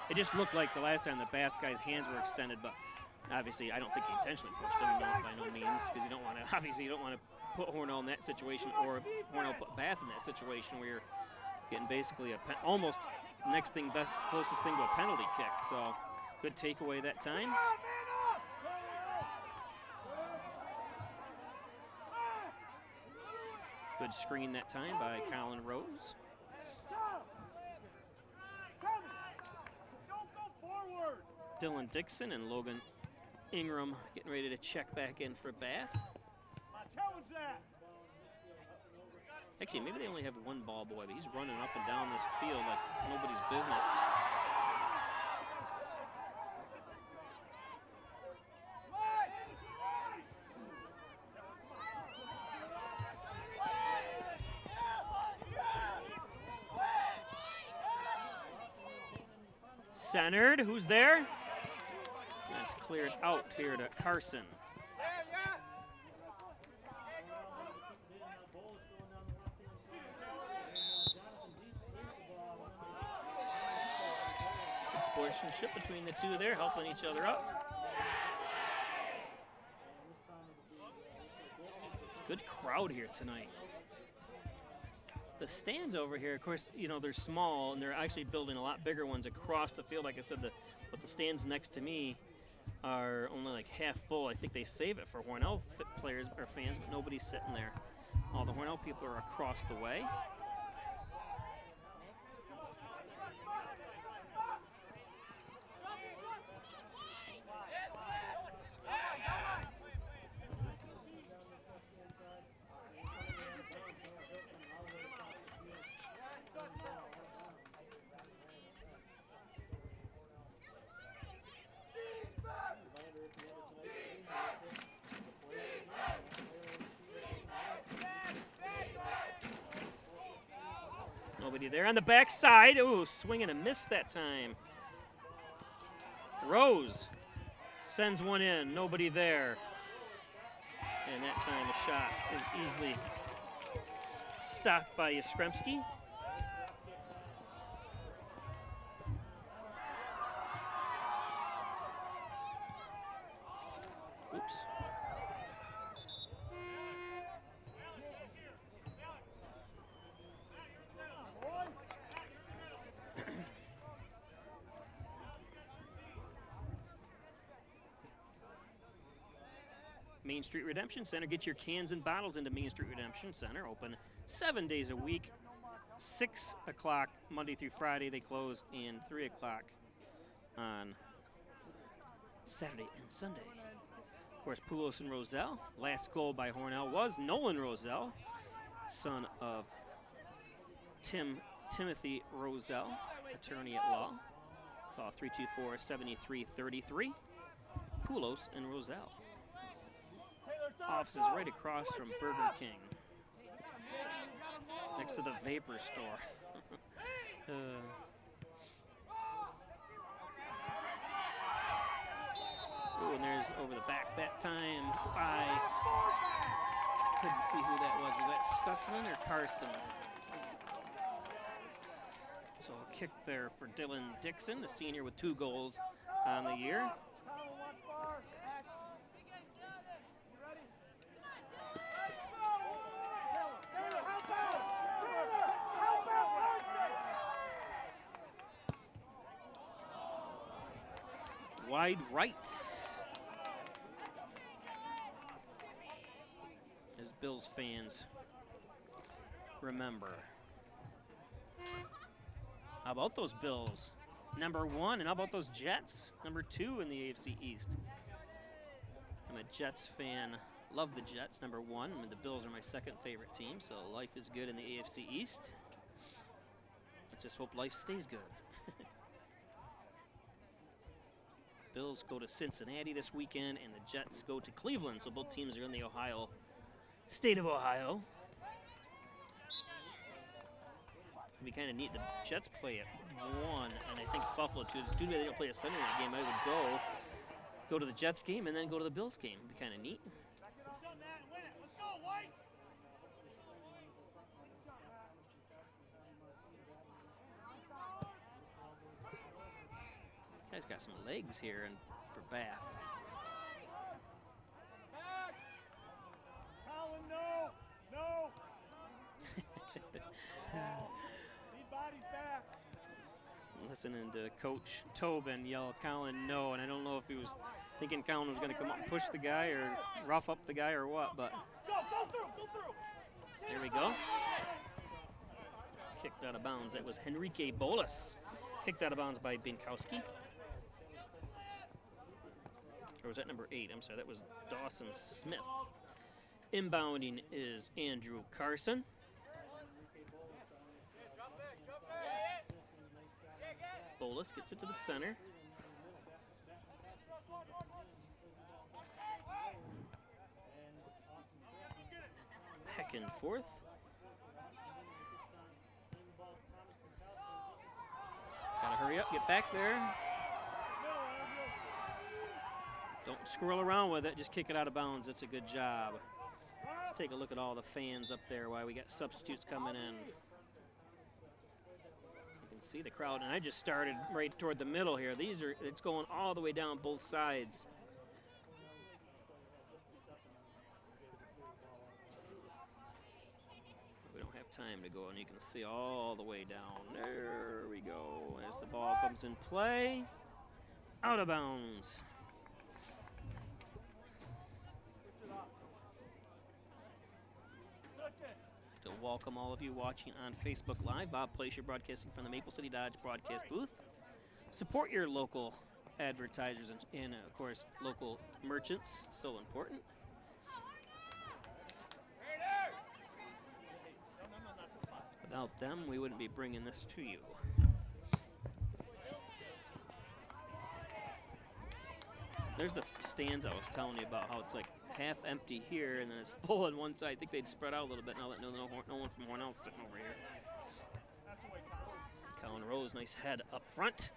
it just looked like the last time the Bath guy's hands were extended, but obviously I don't think he intentionally pushed him, by no means, because you don't want to put Hornell in that situation, or Hornell put Bath in that situation where you're getting basically almost closest thing to a penalty kick. So good takeaway that time. Good screen that time by Colin Rose. Dylan Dixon and Logan Ingram getting ready to check back in for Bath. Actually, maybe they only have one ball boy, but he's running up and down this field like nobody's business. Centered, who's there? That's cleared out here to Carson. Sportsmanship between the two there, helping each other up. Good crowd here tonight. The stands over here, of course, they're small, and they're actually building a lot bigger ones across the field. Like I said, but the stands next to me are only like half full. I think they save it for Hornell players or fans, but nobody's sitting there. All the Hornell people are across the way. Nobody there on the backside. Ooh, swing and a miss that time. Rose sends one in. Nobody there. And that time a shot was easily stopped by Yastrzemski. Oops. Main Street Redemption Center. Get your cans and bottles into Main Street Redemption Center. Open 7 days a week, 6 o'clock Monday through Friday. They close and 3 o'clock on Saturday and Sunday. Of course, Poulos and Roselle. Last goal by Hornell was Nolan Roselle, son of Timothy Roselle, attorney at law. Call 324-7333. Poulos and Roselle. Office is right across from Burger King, next to the Vapor store. Ooh, and there's over the back that time by, I couldn't see who that was. Was that Stutzman or Carson? So a kick there for Dylan Dixon, the senior with 2 goals on the year. Wide right. As Bills fans remember. How about those Bills? Number 1, and how about those Jets? Number 2 in the AFC East. I'm a Jets fan. Love the Jets, number 1. I mean, the Bills are my second favorite team, so life is good in the AFC East. I just hope life stays good. Bills go to Cincinnati this weekend, and the Jets go to Cleveland, so both teams are in the state of Ohio. It'd be kind of neat. The Jets play at 1, and I think Buffalo too. It's too bad they don't play a Sunday night game. I would go to the Jets game and then go to the Bills game. It'd be kind of neat. Guy's got some legs here and for Bath. Colin, no! Need bodies back. Listening to Coach Tobin yell, Colin, no, and I don't know if he was thinking Colin was going to come up and push the guy or rough up the guy or what, but Go through! There we go. Kicked out of bounds. That was Henrique Bolas. Kicked out of bounds by Binkowski. Or was that number 8? I'm sorry, that was Dawson Smith. Inbounding is Andrew Carson. Bolas gets it to the center. Back and forth. Gotta hurry up, get back there. Don't squirrel around with it, just kick it out of bounds. That's a good job. Let's take a look at all the fans up there while we got substitutes coming in. You can see the crowd, and I just started right toward the middle here. It's going all the way down both sides. We don't have time to go, and you can see all the way down. There we go. As the ball comes in play, out of bounds. To welcome all of you watching on Facebook Live. Bob Placer broadcasting from the Maple City Dodge broadcast booth. Support your local advertisers and of course, local merchants. So important. Without them, we wouldn't be bringing this to you. There's the stands I was telling you about, how it's like half empty here and then it's full on one side. I think they'd spread out a little bit now that no one from Hornell's sitting over here. Colin Rose, nice head up front.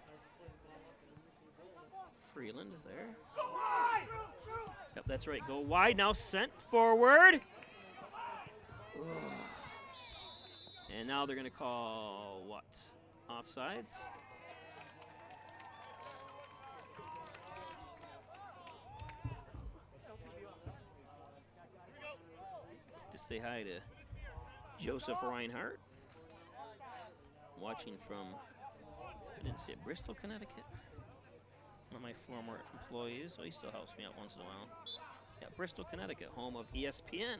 Freeland is there. Yep, that's right. Go wide now, sent forward. Ugh. And now they're going to call what? Offsides? Say hi to Joseph Reinhardt, watching from, I didn't see it, Bristol, Connecticut. One of my former employees, so he still helps me out once in a while. Yeah, Bristol, Connecticut, home of ESPN.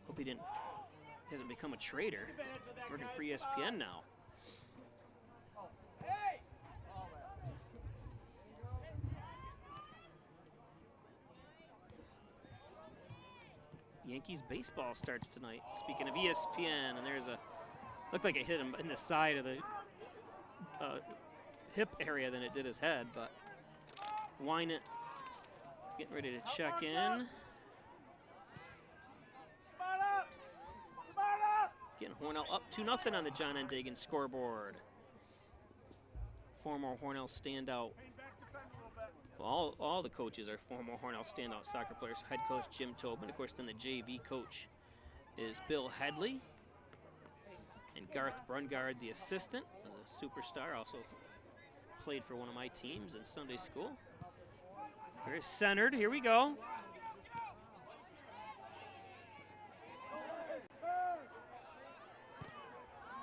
Hope he hasn't become a traitor, working for ESPN now. Yankees baseball starts tonight. Speaking of ESPN, and there's a, looked like it hit him in the side of the hip area than it did his head, but Wynant getting ready to check in. Getting Hornell up 2-0 on the John N. Dagan scoreboard. Former Hornell standout. Well, all the coaches are former Hornell standout soccer players. Head coach Jim Tobin. Of course, then the JV coach is Bill Headley. And Garth Brungard, the assistant, was a superstar. Also played for one of my teams in Sunday school. Very centered. Here we go.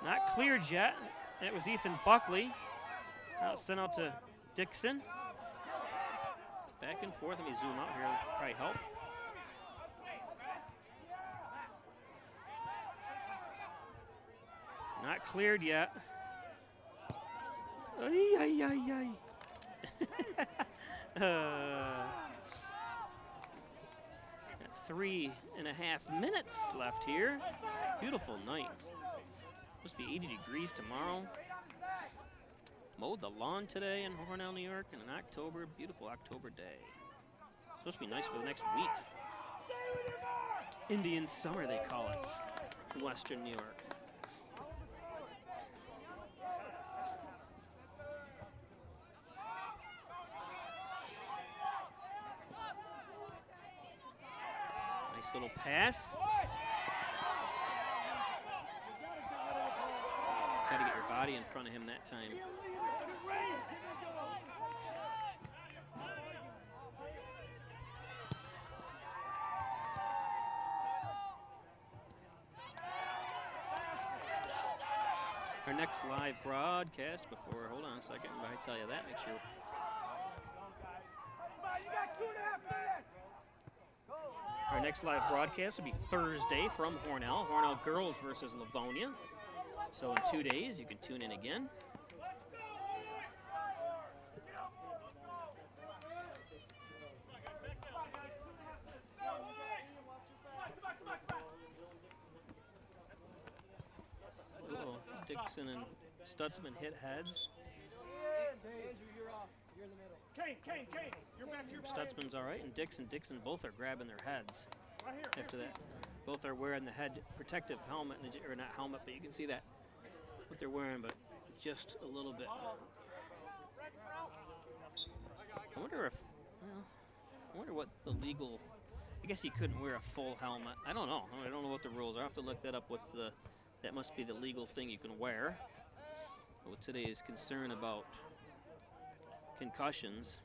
Not cleared yet. That was Ethan Buckley. Now it's sent out to Dixon. Back and forth. Let me zoom out here. It'll probably help. Not cleared yet. Ay, ay, ay, ay. Got 3.5 minutes left here. Beautiful night. Supposed to be 80 degrees tomorrow. Mowed the lawn today in Hornell, New York, in an October, beautiful October day. Supposed to be nice for the next week. Indian summer, they call it, in Western New York. Nice little pass. Got to get your body in front of him that time. Our next live broadcast before, hold on a second, I tell you that, make sure. Our next live broadcast will be Thursday from Hornell. Hornell girls versus Livonia. So in 2 days, you can tune in again. Uh-oh, Dixon and Stutzman hit heads. Stutzman's all right, and Dixon both are grabbing their heads after that. Both are wearing the head protective helmet, or not helmet, but you can see that what they're wearing, but just a little bit. I wonder if, well, I wonder what the legal, I guess you couldn't wear a full helmet. I don't know. I don't know what the rules are. I have to look that up. What the, that must be the legal thing you can wear. With today's concern about concussions.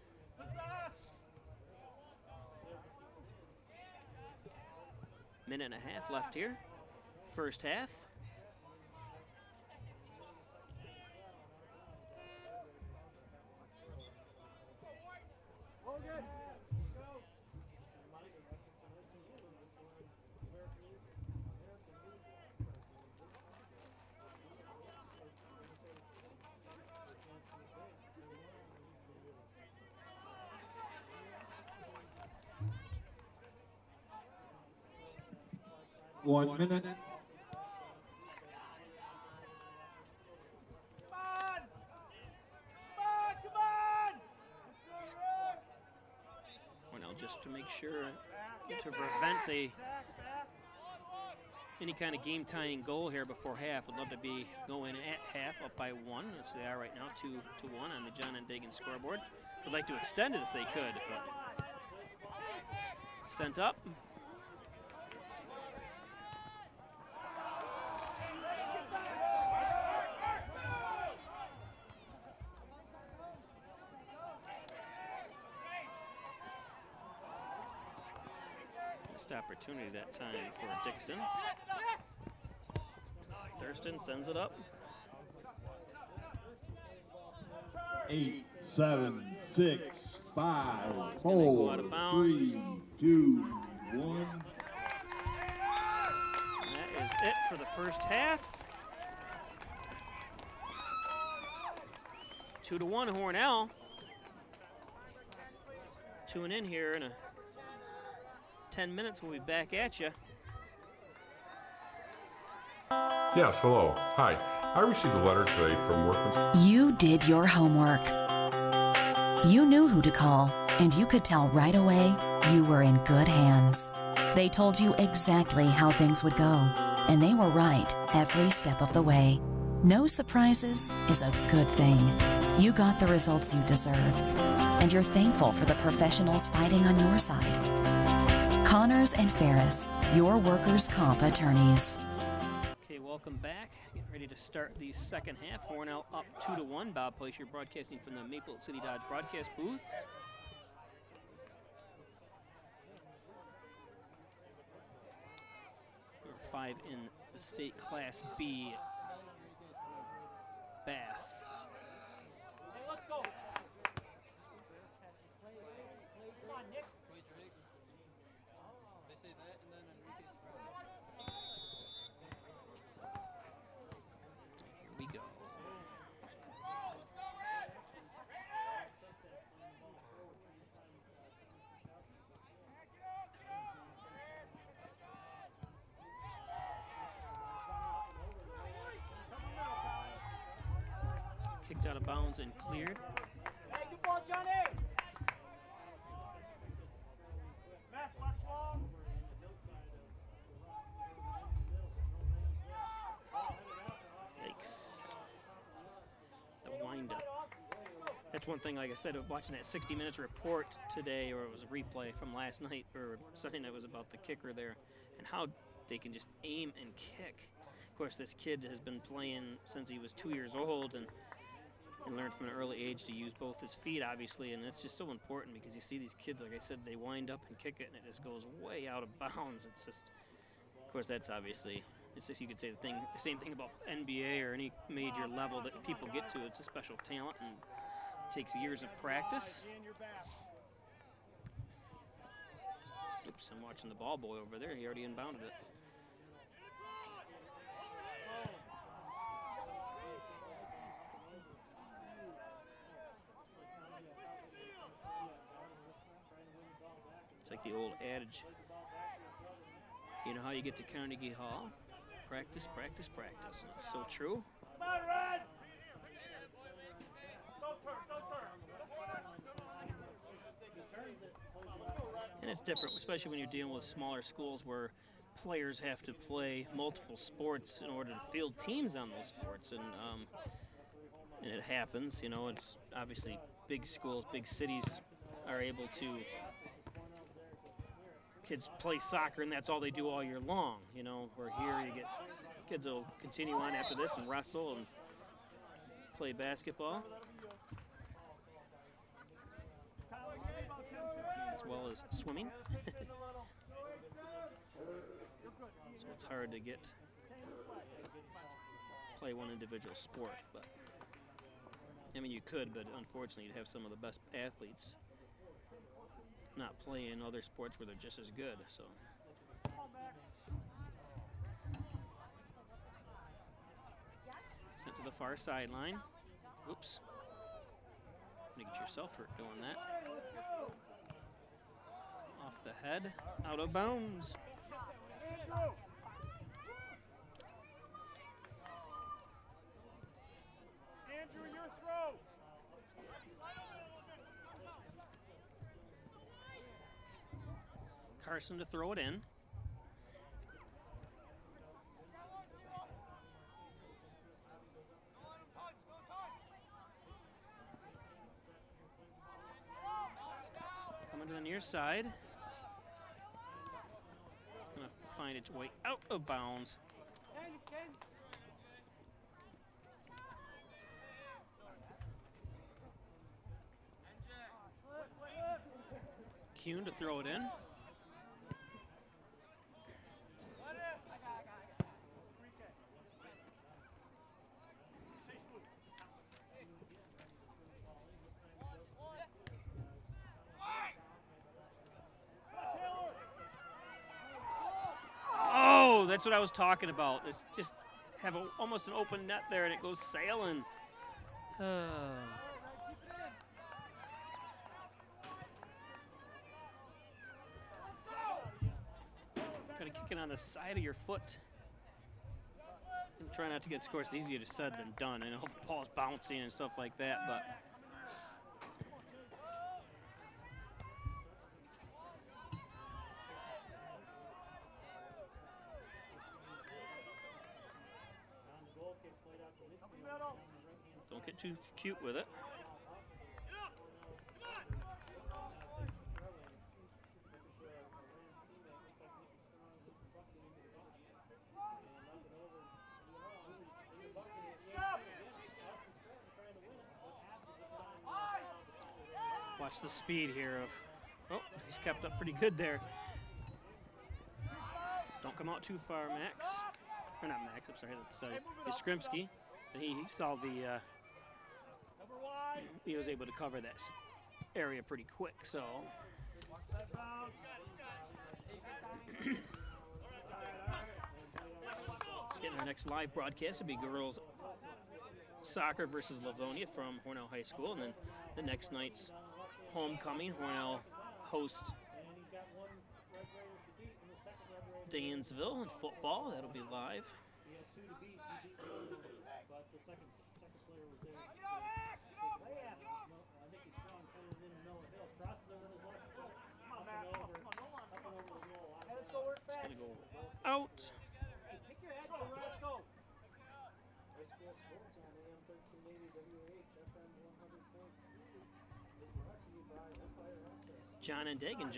Minute and a half left here. First half. One minute. Well, just to make sure, to prevent any kind of game-tying goal here before half. Would love to be going at half up by 1, as they are right now, 2-1 on the John N. Dagan scoreboard. Would like to extend it if they could, but sent up. Missed opportunity that time for Dixon. Thurston sends it up. 8, 7, 6, 5, It's gonna go out 4, of bounds. 3, 2, 1. That is it for the first half. 2-1 Hornell. Tune in here in 10 minutes. We'll be back at you. Yes, hello. Hi. I received a letter today from Workman's. You did your homework. You knew who to call, and you could tell right away you were in good hands. They told you exactly how things would go, and they were right every step of the way. No surprises is a good thing. You got the results you deserve, and you're thankful for the professionals fighting on your side. Connors and Ferris, your workers' comp attorneys. Okay, welcome back. Getting ready to start the second half. Hornell up 2-1. Bob Pleister broadcasting from the Maple City Dodge broadcast booth. Number 5 in the state Class B, Bath. Hey, let's go. Come on, Nick. They say that, and then Enrique's Here we go. Kicked out of bounds and cleared. Hey, good ball, Johnny. Max, watch long. Yikes. The windup. That's one thing, like I said, watching that 60 Minutes report today, or it was a replay from last night, or Sunday night, was about the kicker there, and how they can just aim and kick. Of course, this kid has been playing since he was 2 years old, and learned from an early age to use both his feet, obviously, and it's just so important because you see these kids, like I said, they wind up and kick it, and it just goes way out of bounds. It's just, of course, that's obviously, it's just, you could say the same thing about NBA or any major level that people get to. It's a special talent and it takes years of practice. Oops, I'm watching the ball boy over there. He already inbounded it. It's like the old adage, you know how you get to Carnegie Hall? Practice, practice, practice. And it's so true. Come on, Red. Don't turn. And it's different, especially when you're dealing with smaller schools where players have to play multiple sports in order to field teams on those sports. And it happens, you know, it's obviously big schools, big cities are able to, kids play soccer and that's all they do all year long, you know, where here you get, kids will continue on after this and wrestle and play basketball, as well as swimming. So it's hard to play one individual sport, but I mean you could, but unfortunately you'd have some of the best athletes not play in other sports where they're just as good. So sent to the far sideline. Oops. Gonna get yourself hurt doing that. Off the head, out of bounds. Andrew, your throw. Carson to throw it in. Coming to the near side. It's going to find its way out of bounds. Kuhn to throw it in. Oh, that's what I was talking about. It's just have almost an open net there and it goes sailing. Gotta kick it on the side of your foot. And try not to get scores. It's easier said than done. I know the ball's bouncing and stuff like that, but don't get too cute with it. Watch the speed here of, oh, he's kept up pretty good there. Don't come out too far, Max. Or not Max, I'm sorry, that's Skrimsky. But he saw the, he was able to cover that area pretty quick, so. Getting our next live broadcast will be girls soccer versus Livonia from Hornell High School, and then the next night's homecoming, Hornell hosts Dansville in football. That'll be live. It's going to go out. John and Dagan,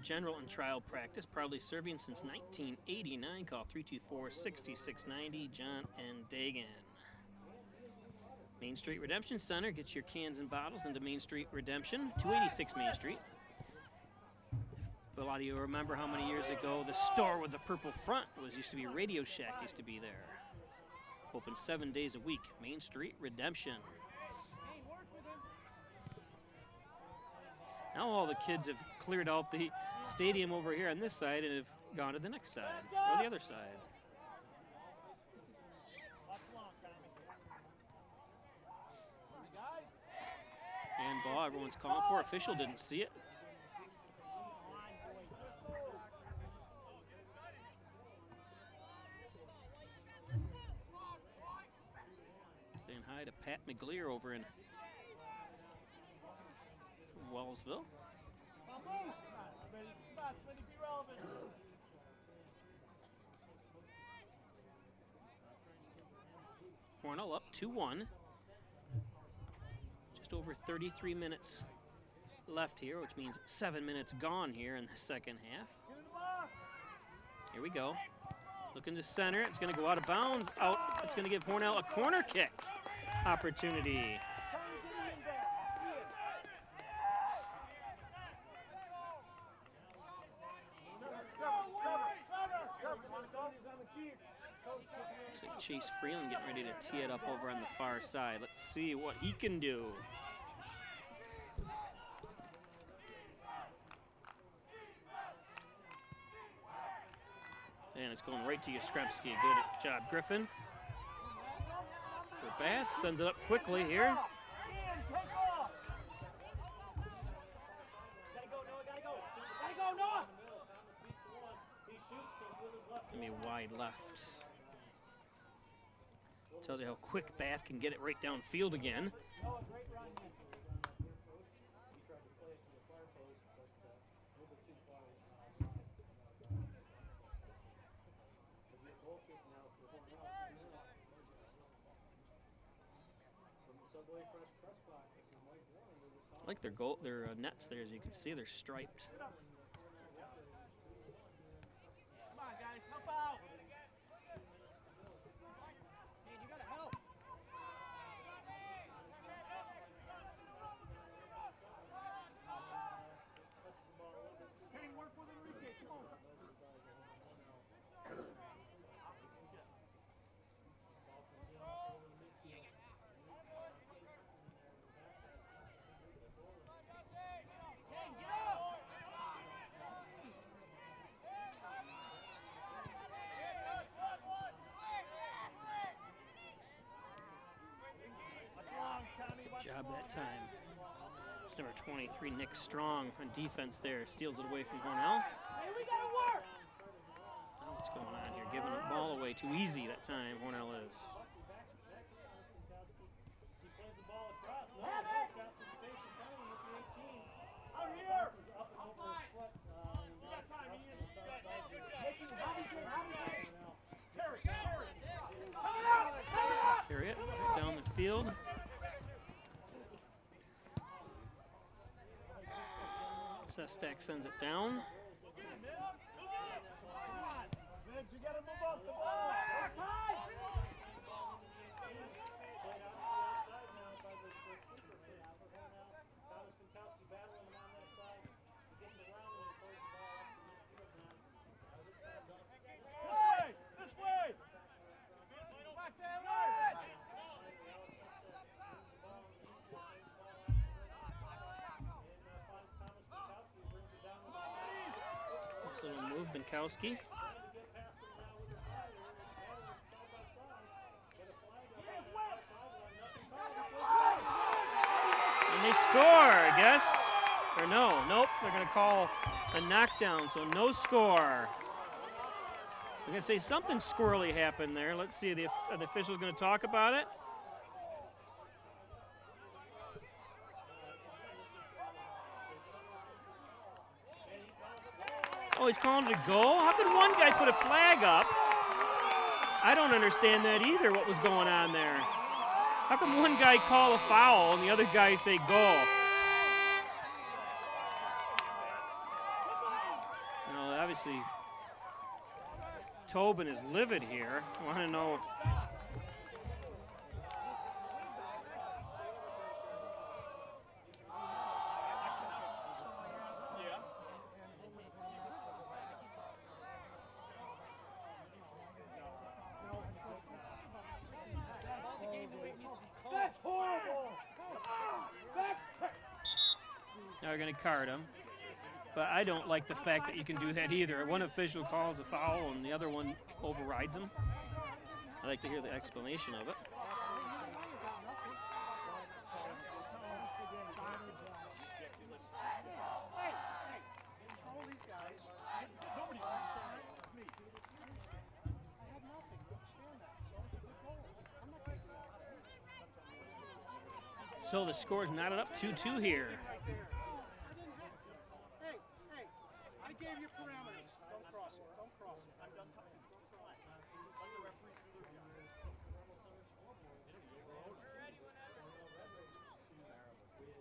general and trial practice, proudly serving since 1989. Call 324-6690, John and Dagan. Main Street Redemption Center, get your cans and bottles into Main Street Redemption, 286 Main Street. If a lot of you remember how many years ago the store with the purple front used to be Radio Shack, used to be there. Open 7 days a week, Main Street Redemption. Now all the kids have cleared out the stadium over here on this side and have gone to the next side, or the other side. Handball, everyone's calling for. Official didn't see it. Saying hi to Pat McGleer over in Wellsville. Hornell up 2-1. Just over 33 minutes left here, which means 7 minutes gone here in the second half. Here we go. Looking to center. It's going to go out of bounds. Out. It's going to give Hornell a corner kick opportunity. Looks like Chase Freeland getting ready to tee it up over on the far side. Let's see what he can do. And it's going right to Yastrzemski. Good job, Griffin. For Bath, sends it up quickly here. Gonna be wide left. Tells you how quick Bath can get it right downfield again. I like their goal, their nets there, as you can see, they're striped. Come on, guys, help out. Man, you gotta help. Kane, work with Enrique. Come on. Job that time. It's number 23, Nick Strong on defense there. Steals it away from Hornell. Hey, we gotta work. What's going on here? giving the ball away too easy that time, Hornell is. Carry it down the field. Sestak sends it down. You gotta move up the ball. This way. Back Taylor. So we'll move Binkowski. And they score, I guess. Or no, nope, they're gonna call a knockdown, so no score. I'm gonna say something squirrely happened there. Let's see, are the officials gonna talk about it? Oh, he's calling it a goal? How could one guy put a flag up? I don't understand that either, what was going on there. How come one guy call a foul and the other guy say goal? No, obviously, Tobin is livid here. I want to know. That's horrible. Now they're going to card him. But I don't like the fact that you can do that either. One official calls a foul and the other one overrides him. I'd like to hear the explanation of it. So the score's knotted up 2-2 here. I gave you parameters. Don't cross it. Don't cross it. I'm done talking.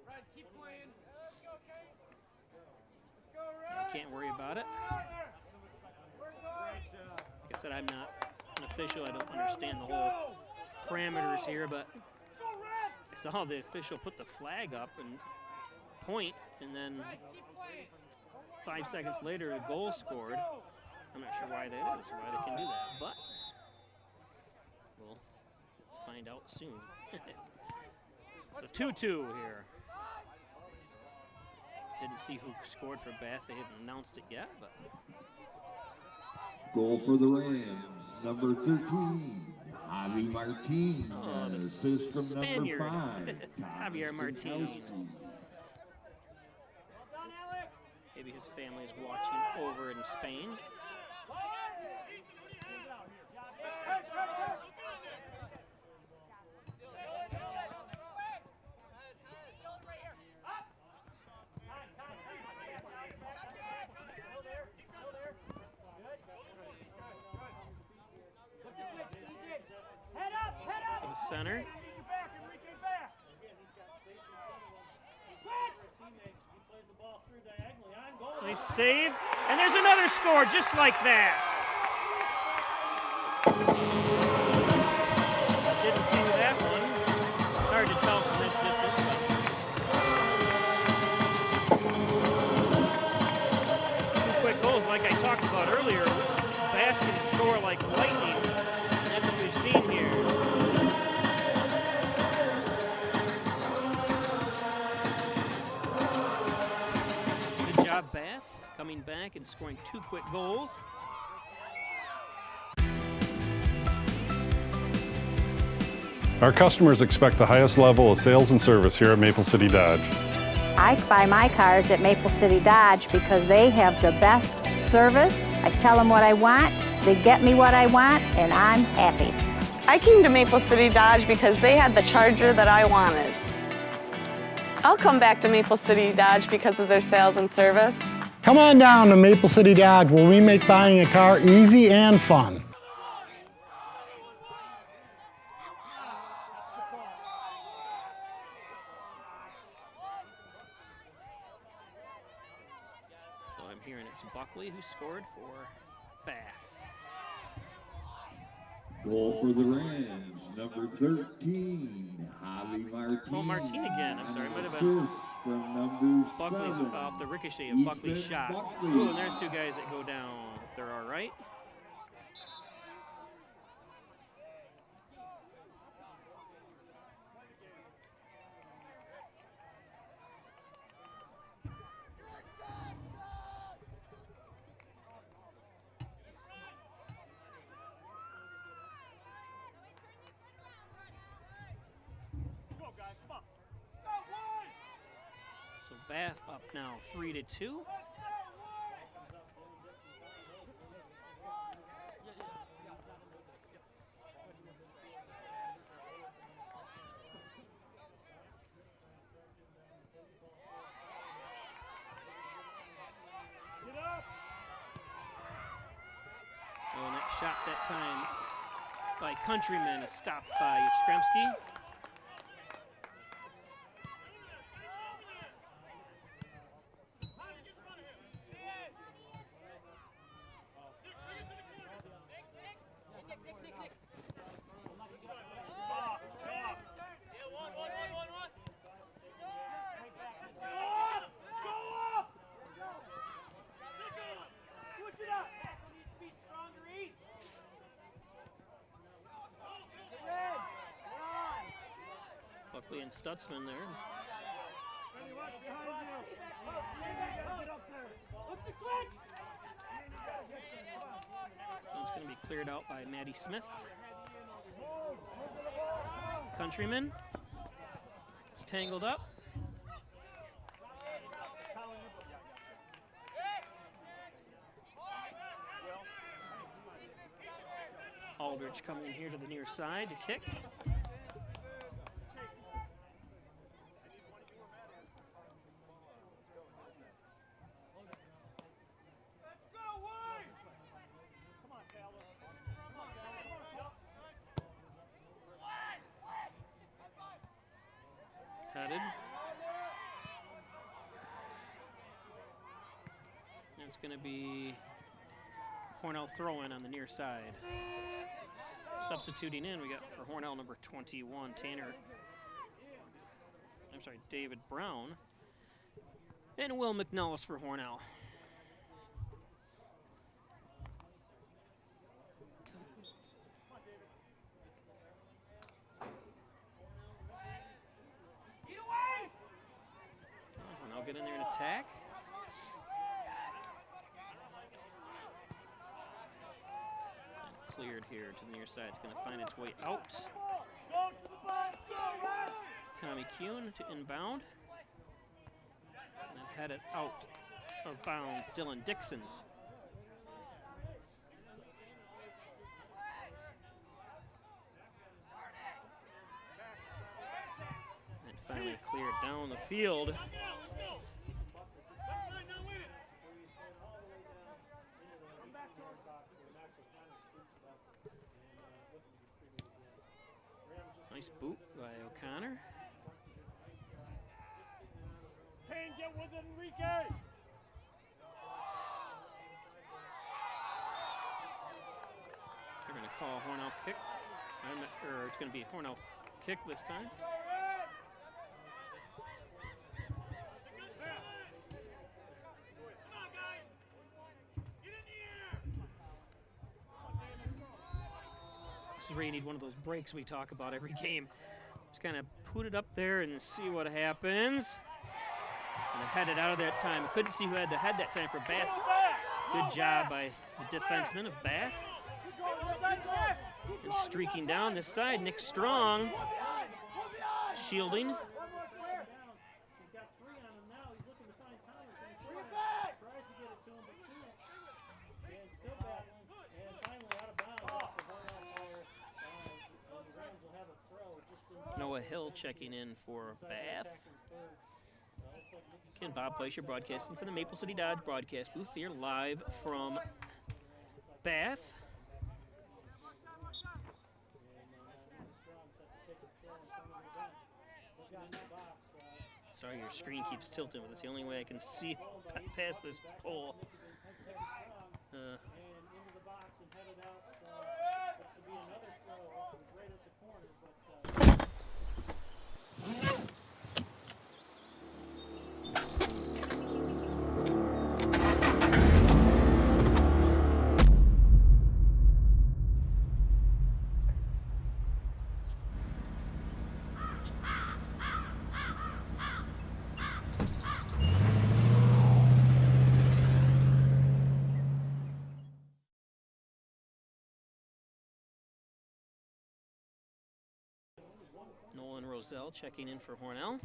Red, keep playing. Let's go, Kate. Let's go, Red. I can't worry about it. Like I said, I'm not an official. I don't understand the whole parameters here, but I saw the official put the flag up and point, and then 5 seconds later, a goal scored. I'm not sure why that is or why they can do that, but we'll find out soon. So 2-2 here. Didn't see who scored for Bath. They haven't announced it yet, but. Goal for the Rams, number 13, Javi Martin. Oh, the assist from Spaniard, number 5, Javier Martin. Binkowski. Maybe his family is watching over in Spain. To the center. Nice save, and there's another score just like that. Didn't see that one. It's hard to tell from this distance. Two quick goals, like I talked about earlier. Bath can score like lightning, and that's what we've seen here. Good job, Bath, coming back and scoring 2 quick goals. Our customers expect the highest level of sales and service here at Maple City Dodge. I buy my cars at Maple City Dodge because they have the best service. I tell them what I want, They get me what I want, and I'm happy. I came to Maple City Dodge because they had the Charger that I wanted. I'll come back to Maple City Dodge because of their sales and service. Come on down to Maple City Dodge where we make buying a car easy and fun. So I'm hearing it's Buckley who scored for Bath. Goal for the Rams, number 13, Javi Martin. Oh, Martin again. I'm sorry, might have Assist been from number Buckley's 7. off the ricochet of Buckley's shot. Buckley. Ooh, and there's two guys that go down. They're all right. So Bath up now 3-2. Oh, and that shot that time by Countryman is stopped by Yastrzemski. Buckley and Stutzman there. It's going to be cleared out by Maddie Smith. Countryman. It's tangled up. Aldridge coming in here to the near side to kick. Headed. It's going to be Hornell throw-in on the near side. Substituting in, we got for Hornell number 21, David Brown. And Will McNellis for Hornell. Hornell get in there and attack. Cleared here to the near side. It's going to find its way out. Tommy Kuhn to inbound. And headed out of bounds, Dylan Dixon. And finally cleared down the field. Nice boot by O'Connor. Kane, get with it, Enrique! They're going to call a Hornell kick. Or it's going to be a Hornell kick this time. This is where you need one of those breaks we talk about every game. Just kind of put it up there and see what happens. And I had it out of that time. I couldn't see who had the head that time for Bath. Good job by the defenseman of Bath. And streaking down this side, Nick Strong shielding. Noah Hill checking in for Bath. Again, Bob Fleischer broadcasting from the Maple City Dodge broadcast booth here, live from Bath. Sorry, your screen keeps tilting, but it's the only way I can see past this pole. Nolan Roselle checking in for Hornell.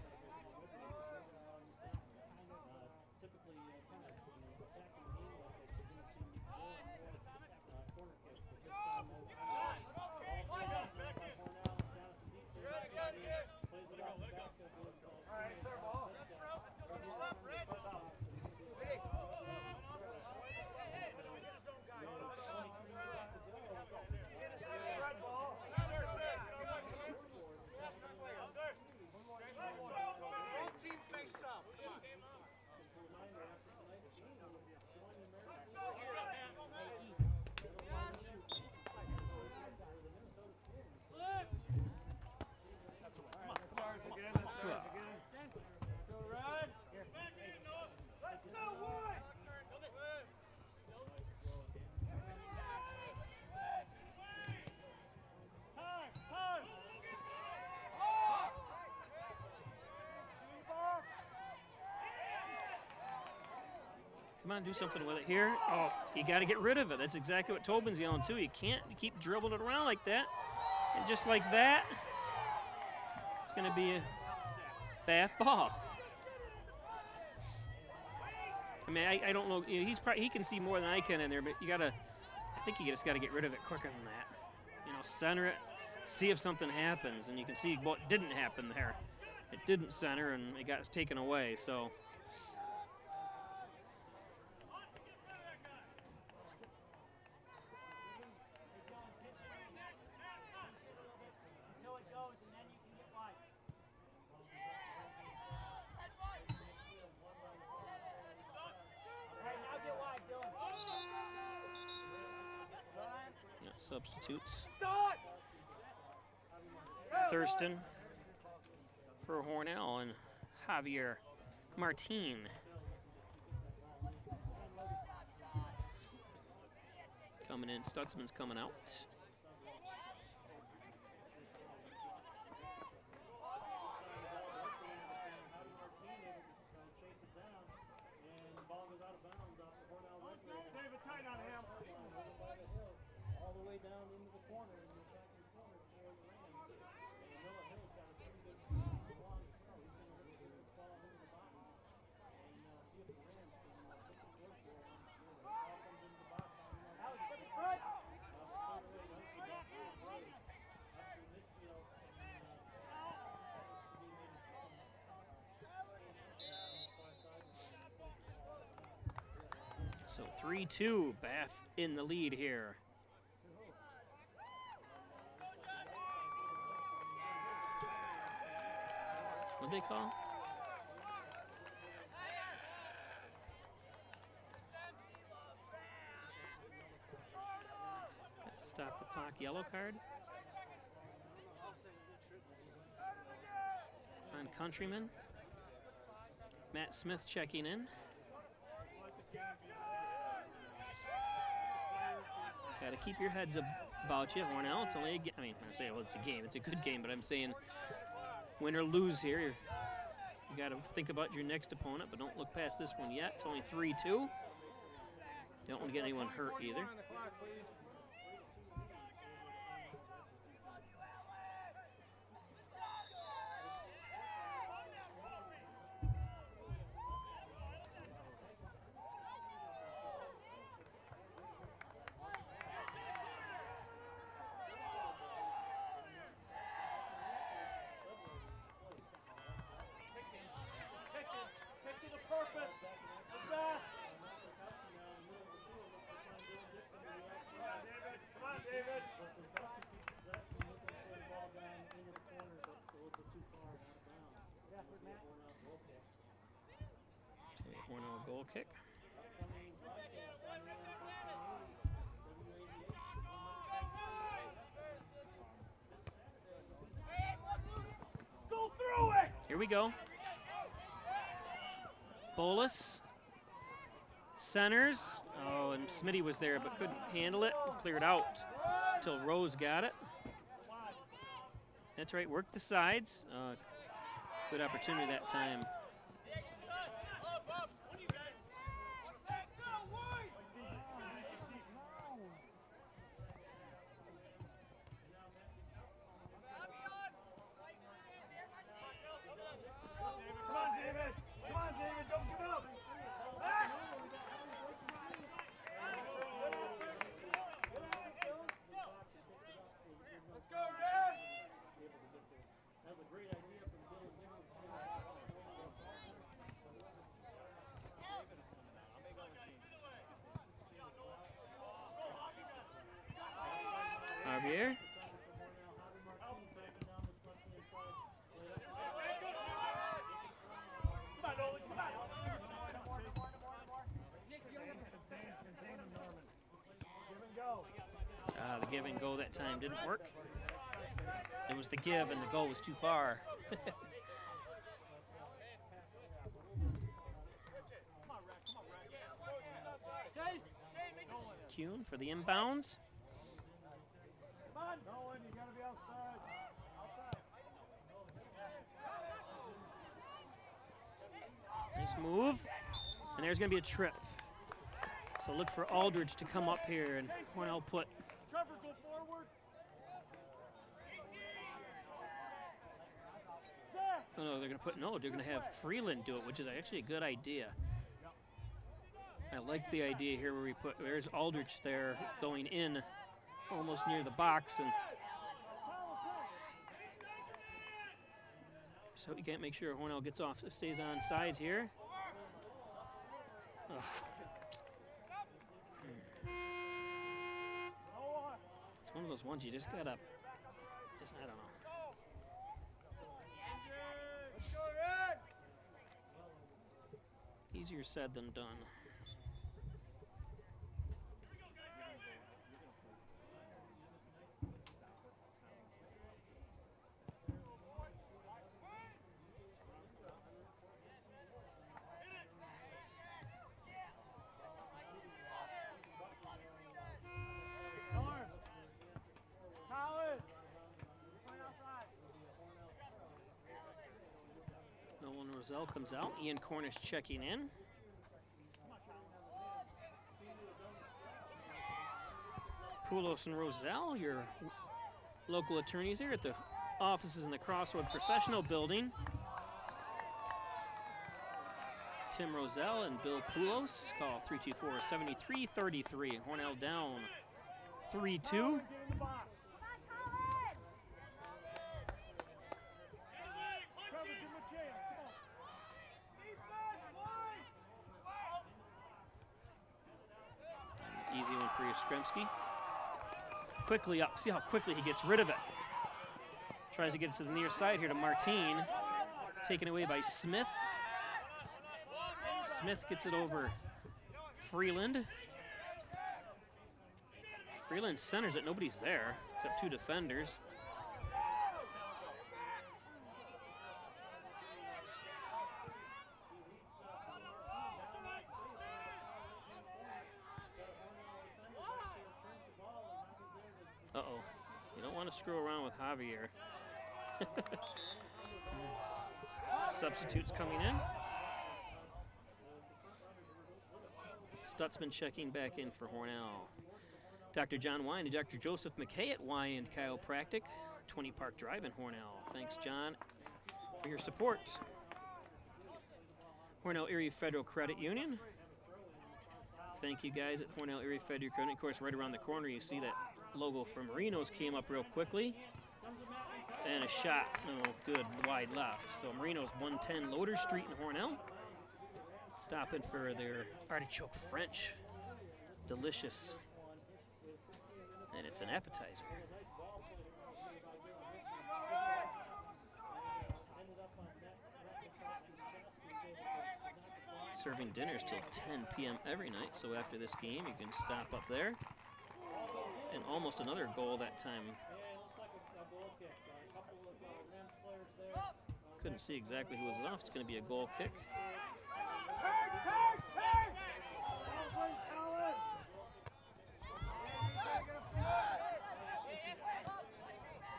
Come on, do something with it here. Oh, you got to get rid of it. That's exactly what Tobin's yelling too. You can't keep dribbling it around like that. And just like that, it's going to be a Bath ball. I mean, I don't know. You know, he can see more than I can in there, but you got to. I think you just got to get rid of it quicker than that. You know, center it, see if something happens, and you can see what didn't happen there. It didn't center, and it got taken away. So. Substitutes. Thurston for Hornell and Javier Martin. Coming in, Stutzman's coming out. So 3-2, Bath in the lead here. What'd they call? Stop the clock, yellow card. On Countryman. Matt Smith checking in. Got to keep your heads about you, Hornell. It's only a game. I mean, I say, well, it's a game. It's a good game, but I'm saying win or lose here. You got to think about your next opponent, but don't look past this one yet. It's only 3-2. Don't want to get anyone hurt either. Goal kick. Go through it! Here we go. Bolus. Centers. Oh, and Smitty was there but couldn't handle it. Cleared out until Rose got it. That's right, work the sides. Good opportunity that time. Javier. The give and go that time didn't work. It was the give and the go was too far. Kuhn for the inbounds. Come on, Nolan, you gotta be outside. Nice move. And there's going to be a trip. So look for Aldridge to come up here and Hornell put. Trevor, go forward. Oh, no, they're going to put, no, they're going to have Freeland do it, which is actually a good idea. I like the idea here where we put, there's Aldridge there going in almost near the box. And so you can't make sure Hornell gets off, stays on side here. Ugh. It's one of those ones you just gotta, I don't know. Easier said than done. Nolan Roselle comes out. Ian Cornish checking in. Poulos and Roselle, your local attorneys here at the offices in the Crossroad Professional Building. Tim Roselle and Bill Poulos. Call 324-7333. Hornell down 3-2. Easy one for Yastrzemski. Quickly up, see how quickly he gets rid of it. Tries to get it to the near side here to Martine. Taken away by Smith. Smith gets it over Freeland. Freeland centers it, nobody's there, except two defenders. Uh-oh, you don't want to screw around with Javier. Substitutes coming in. Stutzman checking back in for Hornell. Dr. John Wine and Dr. Joseph McKay at Wine Chiropractic, 20 Park Drive in Hornell. Thanks, John, for your support. Hornell Erie Federal Credit Union. Thank you guys at Hornell Erie Federal Credit. Of course, right around the corner, you see that logo from Marino's came up real quickly. And a shot, no good, wide left. So Marino's 110 Loader Street in Hornell. Stopping for their artichoke French. Delicious. And it's an appetizer. Serving dinners till 10 p.m. every night, so after this game you can stop up there. And almost another goal that time. Couldn't see exactly who was off. It's going to be a goal kick.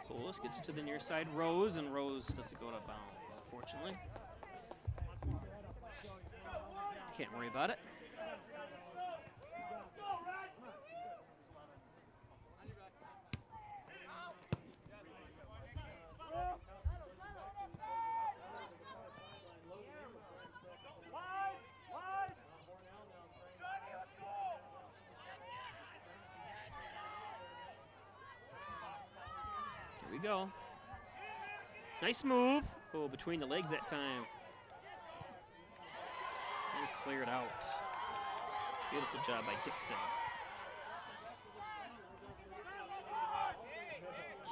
Bolus gets it to the near side. Rose, and Rose doesn't go to bounds, unfortunately. Can't worry about it. Here we go. Nice move. Oh, between the legs that time. And cleared out. Beautiful job by Dixon.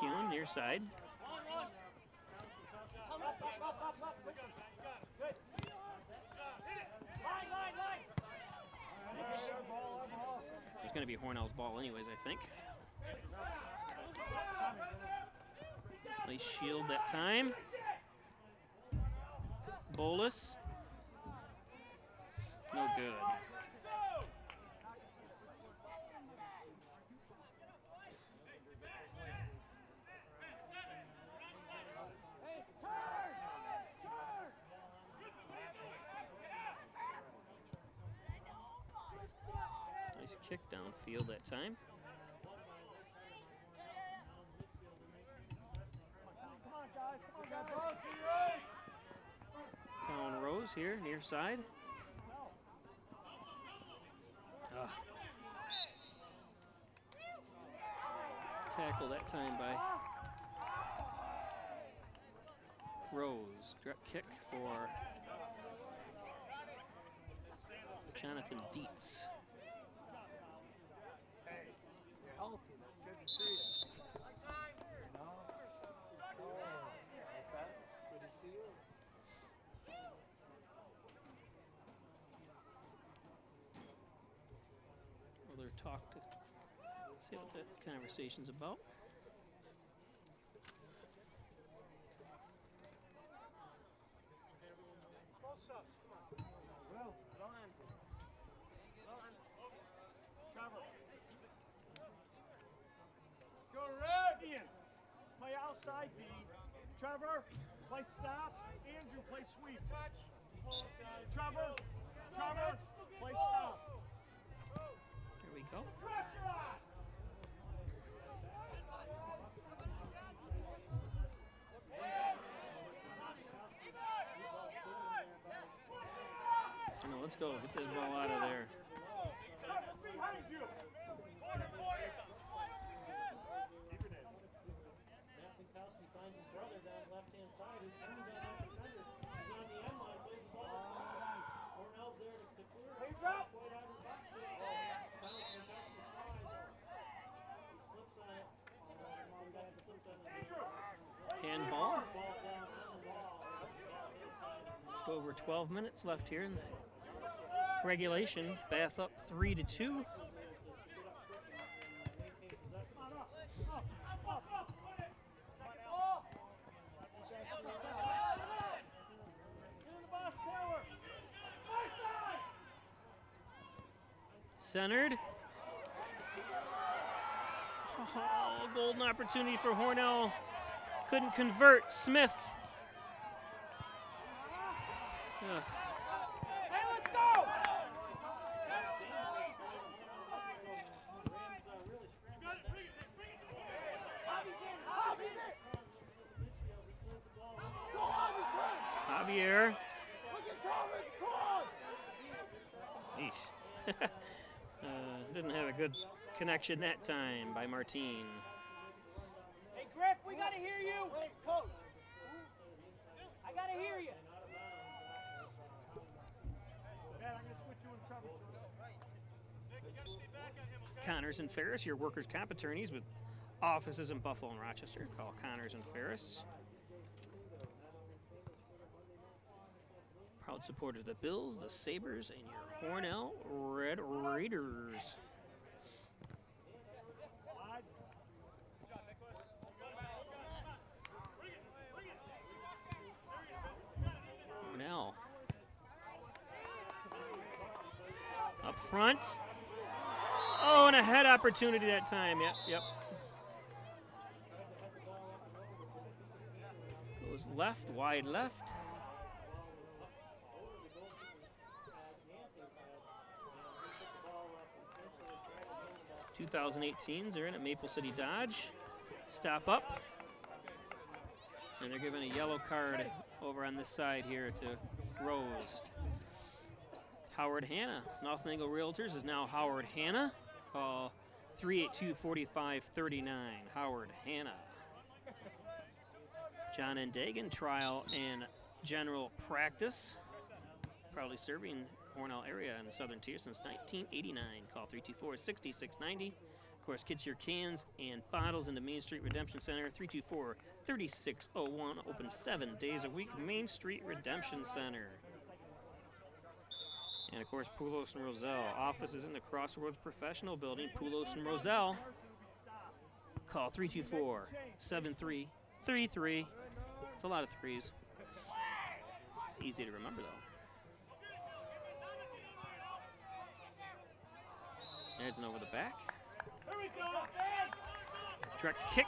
Kuhn, near side. Oops. It's going to be Hornell's ball anyways, I think. Nice shield that time. Bolus. No good. Nice kick downfield that time. Colin Rose here, near side. Tackle that time by Rose. Direct kick for Jonathan Dietz. Hey, you're healthy. That's good to see you. You know? What's that? Good to see you. Other talk to see what that conversation's about. Both subs, come on. Will, run. Run. Trevor. Let's go red. Ian, play outside D. Trevor, play stop. Andrew, play sweep. Touch. Trevor, play stop. Here we go. Pressure on. No, let's go. Get this ball out of there. Behind you. Corner. Kowski finds his brother down the left-hand side, who turns on that defender. He's on the end line, plays the ball. Hornell's there to clear. Hey, drop. Right out of the box. Kowski slides. He slips on it. Handball. Just over 12 minutes left here in the regulation. Bath up 3-2. Centered. Oh, golden opportunity for Hornell. Couldn't convert. Smith. Ugh. Hey, let's go! Javier. Eesh. Didn't have a good connection that time by Martine. Hey, Griff, we gotta hear you! Wait, coach! I gotta hear you! Dad, I'm gonna switch you and Trevor. Connors and Ferris, your workers' comp attorneys with offices in Buffalo and Rochester. Call Connors and Ferris. Proud supporters of the Bills, the Sabres, and your Hornell Red Raiders. Hornell up front. Oh, and a head opportunity that time. Yep. Goes left, wide left. (2018s are in at Maple City Dodge. Stop up. And they're giving a yellow card over on this side here to Rose. Howard Hanna. North Angle Realtors is now Howard Hanna. Call 382-4539. Howard Hanna. John and Dagan, trial and general practice. Proudly serving Hornell area in the southern tier since 1989. Call 324-6690. Of course, get your cans and bottles into Main Street Redemption Center, 324-3601. Open 7 days a week, Main Street Redemption Center. And of course, Poulos and Roselle. Offices in the Crossroads Professional Building, Poulos and Roselle. Call 324-7333. It's a lot of threes. Easy to remember, though. There's an over the back. Direct kick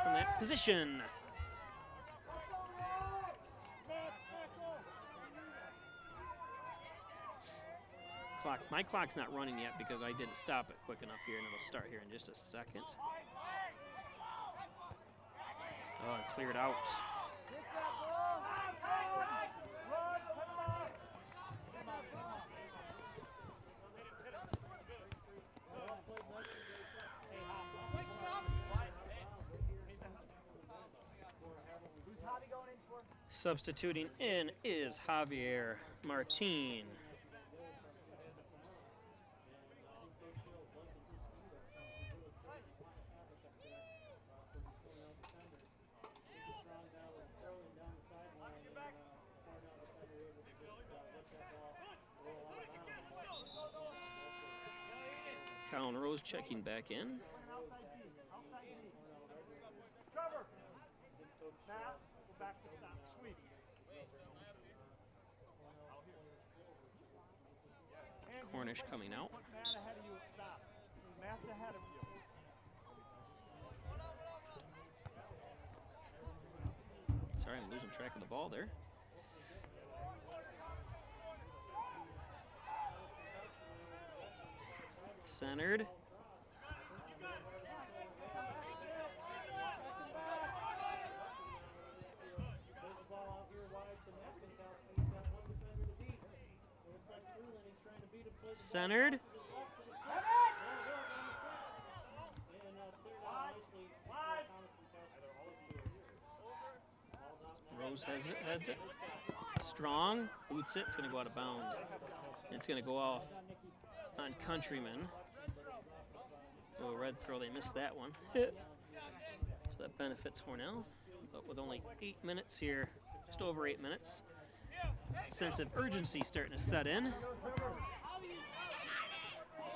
from that position. My clock's not running yet because I didn't stop it quick enough here, and it'll start here in just a second. Oh, and cleared out. Substituting in is Javier Martin. Colin Rose checking back in. Trevor. Matt, go back to stop. Sweet. Cornish coming out. Put Matt ahead of you at stop. Matt's ahead of you. Sorry, I'm losing track of the ball there. Centered. Centered. Rose heads it. Strong, boots it. It's going to go out of bounds. It's going to go off on Countryman. Oh, red throw, they missed that one. So that benefits Hornell. But with only 8 minutes here, just over 8 minutes, sense of urgency starting to set in.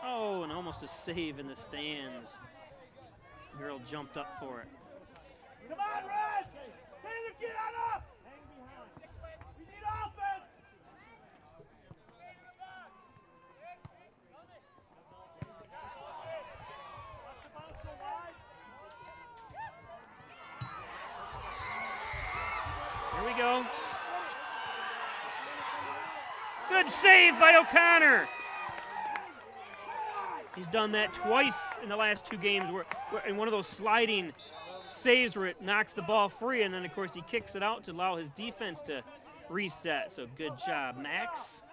Oh, and almost a save in the stands. Girl jumped up for it. Come on, Red! Taylor, get on up! Hang behind. We need offense! Watch the bounce go wide. Here we go. Good save by O'Connor. He's done that twice in the last 2 games where in one of those sliding saves where it knocks the ball free, and then, of course, he kicks it out to allow his defense to reset. So good job, Max.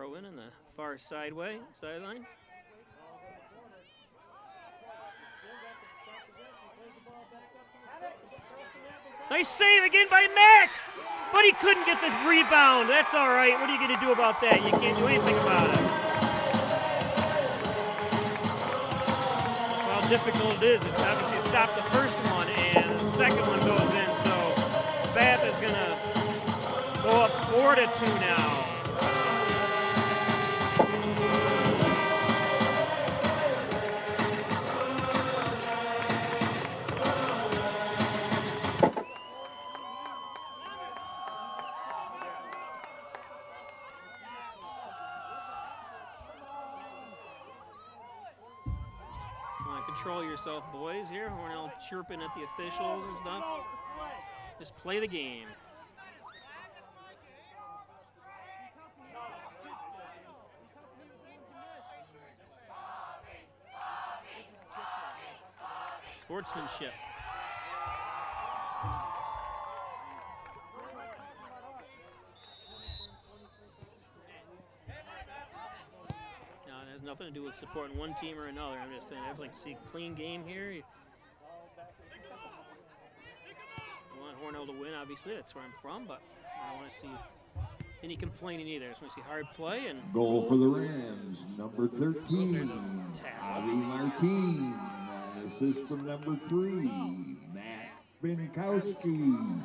Throw in on the far sideline. Nice save again by Max, but he couldn't get this rebound. That's all right. What are you going to do about that? You can't do anything about it. That's how difficult it is. It's obviously stopped the first one, and the second one goes in. So Bath is going to go up 4-2 now. Control yourself, boys, here. Hornell chirping at the officials and stuff. Just play the game. Sportsmanship. Nothing to do with supporting one team or another. I'm just saying I'd like to see a clean game here. You want Hornell to win, obviously. That's where I'm from, but I don't want to see any complaining either. I just want to see hard play. And goal for the Rams, number 13, Javi Martin. Assist from number 3, Matt Binkowski.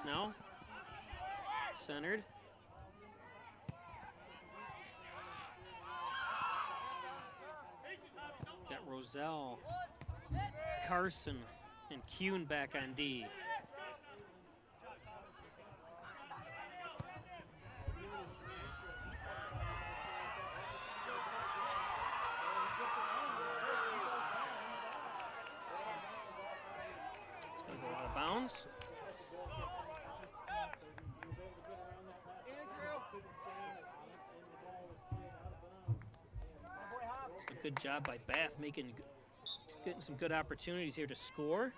Now centered. Got Roselle, Carson, and Kuhn back on D. It's going to go out of bounds. Good job by Bath getting some good opportunities here to score.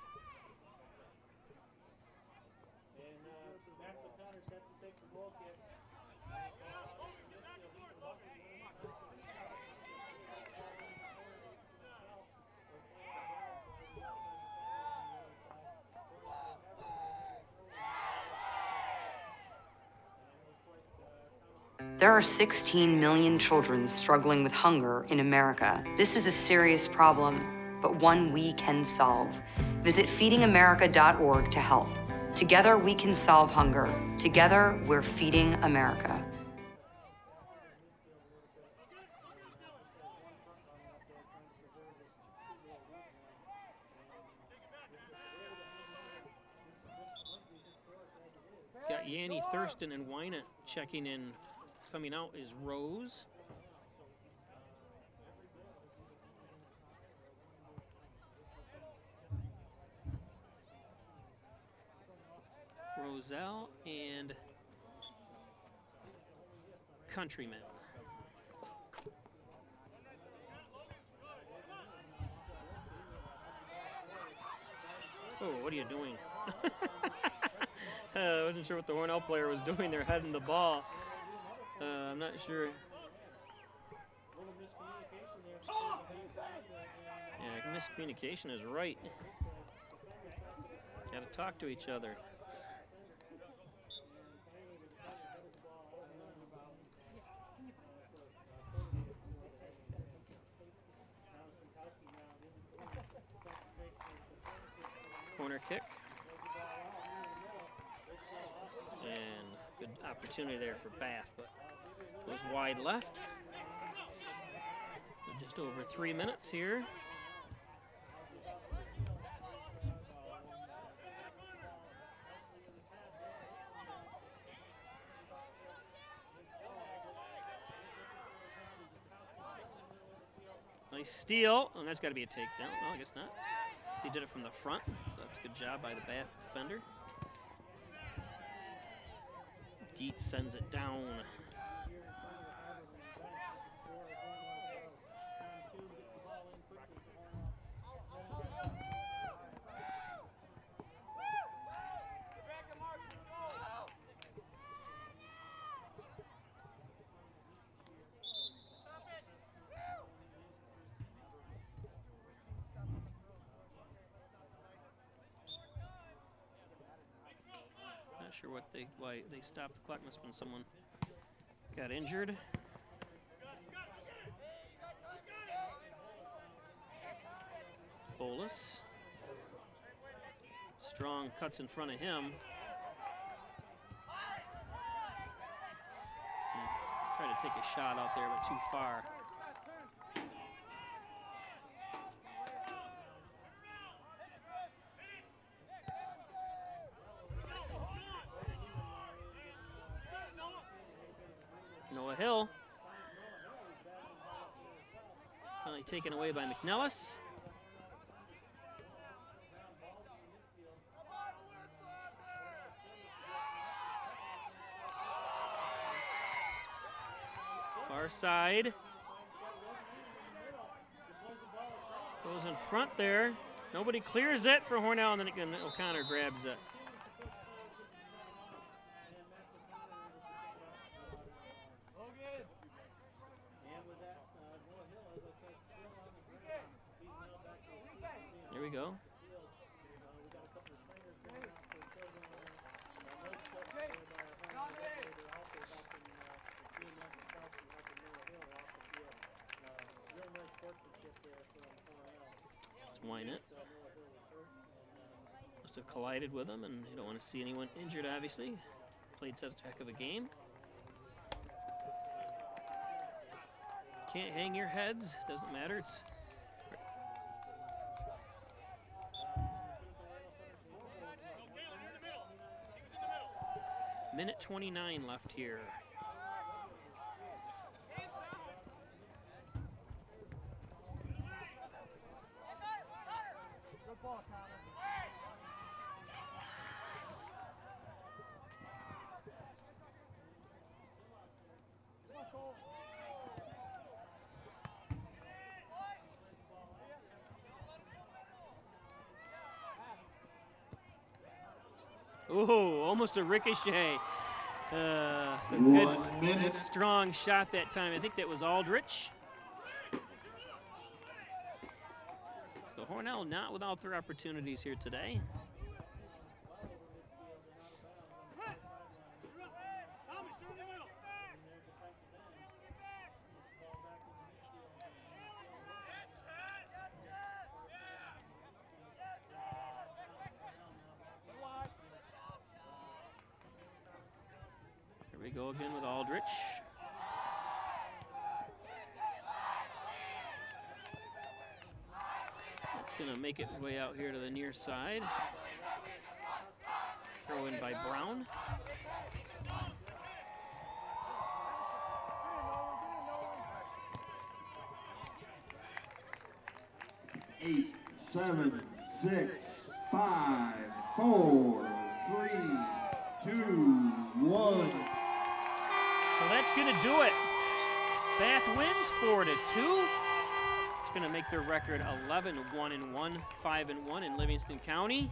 There are 16 million children struggling with hunger in America. This is a serious problem, but one we can solve. Visit feedingamerica.org to help. Together we can solve hunger. Together we're feeding America. Got Yanni, Thurston, and Wynant checking in. Coming out is Rose. Roselle and Countryman. Oh, what are you doing? I wasn't sure what the Hornell player was doing there, heading the ball. I'm not sure. Yeah, miscommunication is right. Got to talk to each other. Corner kick. And good opportunity there for Bath, but goes wide left. Just over 3 minutes here. Nice steal, and that's got to be a takedown. No, I guess not. He did it from the front, so that's a good job by the Bath defender. Dietz sends it down. Not sure why they stopped the clock. Must have been someone got injured. Bolus. Strong cuts in front of him. Tried to take a shot out there, but too far. Noah Hill. Finally taken away by McNellis. Far side. Goes in front there. Nobody clears it for Hornell, and then again O'Connor grabs it. Here we go. Let's wind it. Must have collided with him, and you don't want to see anyone injured, obviously. Played such a heck of a game. Can't hang your heads, doesn't matter. It's minute 29 left here. Good ball, Connor. Ooh, almost a ricochet. It's a good, strong shot that time. I think that was Aldrich. So Hornell not without their opportunities here today. Here we go again with Aldrich. It's going to make it way out here to the near side. Throw in by Brown. Eight, 7, 6, 5, 4, 3, 2, 1. So that's going to do it. Bath wins 4-2. It's going to make their record 11-1-1, 5-1 in Livingston County.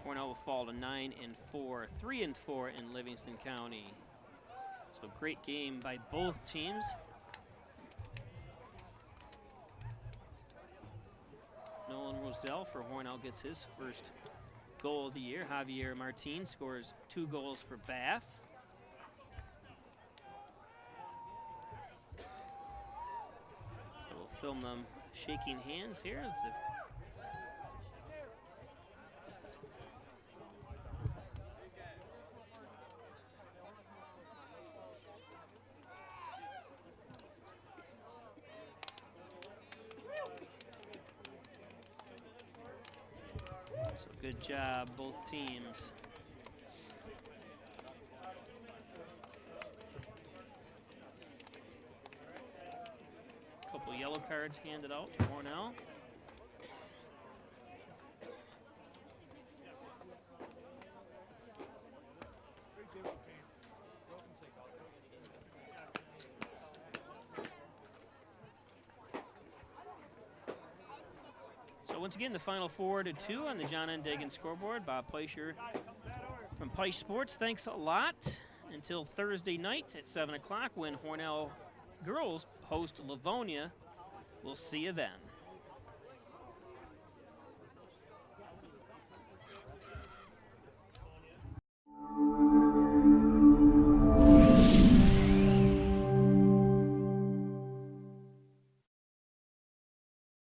Hornell will fall to 9-4, 3-4 in Livingston County. So great game by both teams. Nolan Roselle for Hornell gets his first goal of the year. Javier Martin scores 2 goals for Bath. So we'll film them shaking hands here. So good job, both teams. Couple yellow cards handed out to Hornell. Thank you. once again, the final 4-2 on the John N. Dagan scoreboard. Bob Peicher from Peisch Sports, thanks a lot. Until Thursday night at 7 o'clock when Hornell girls host Livonia. We'll see you then.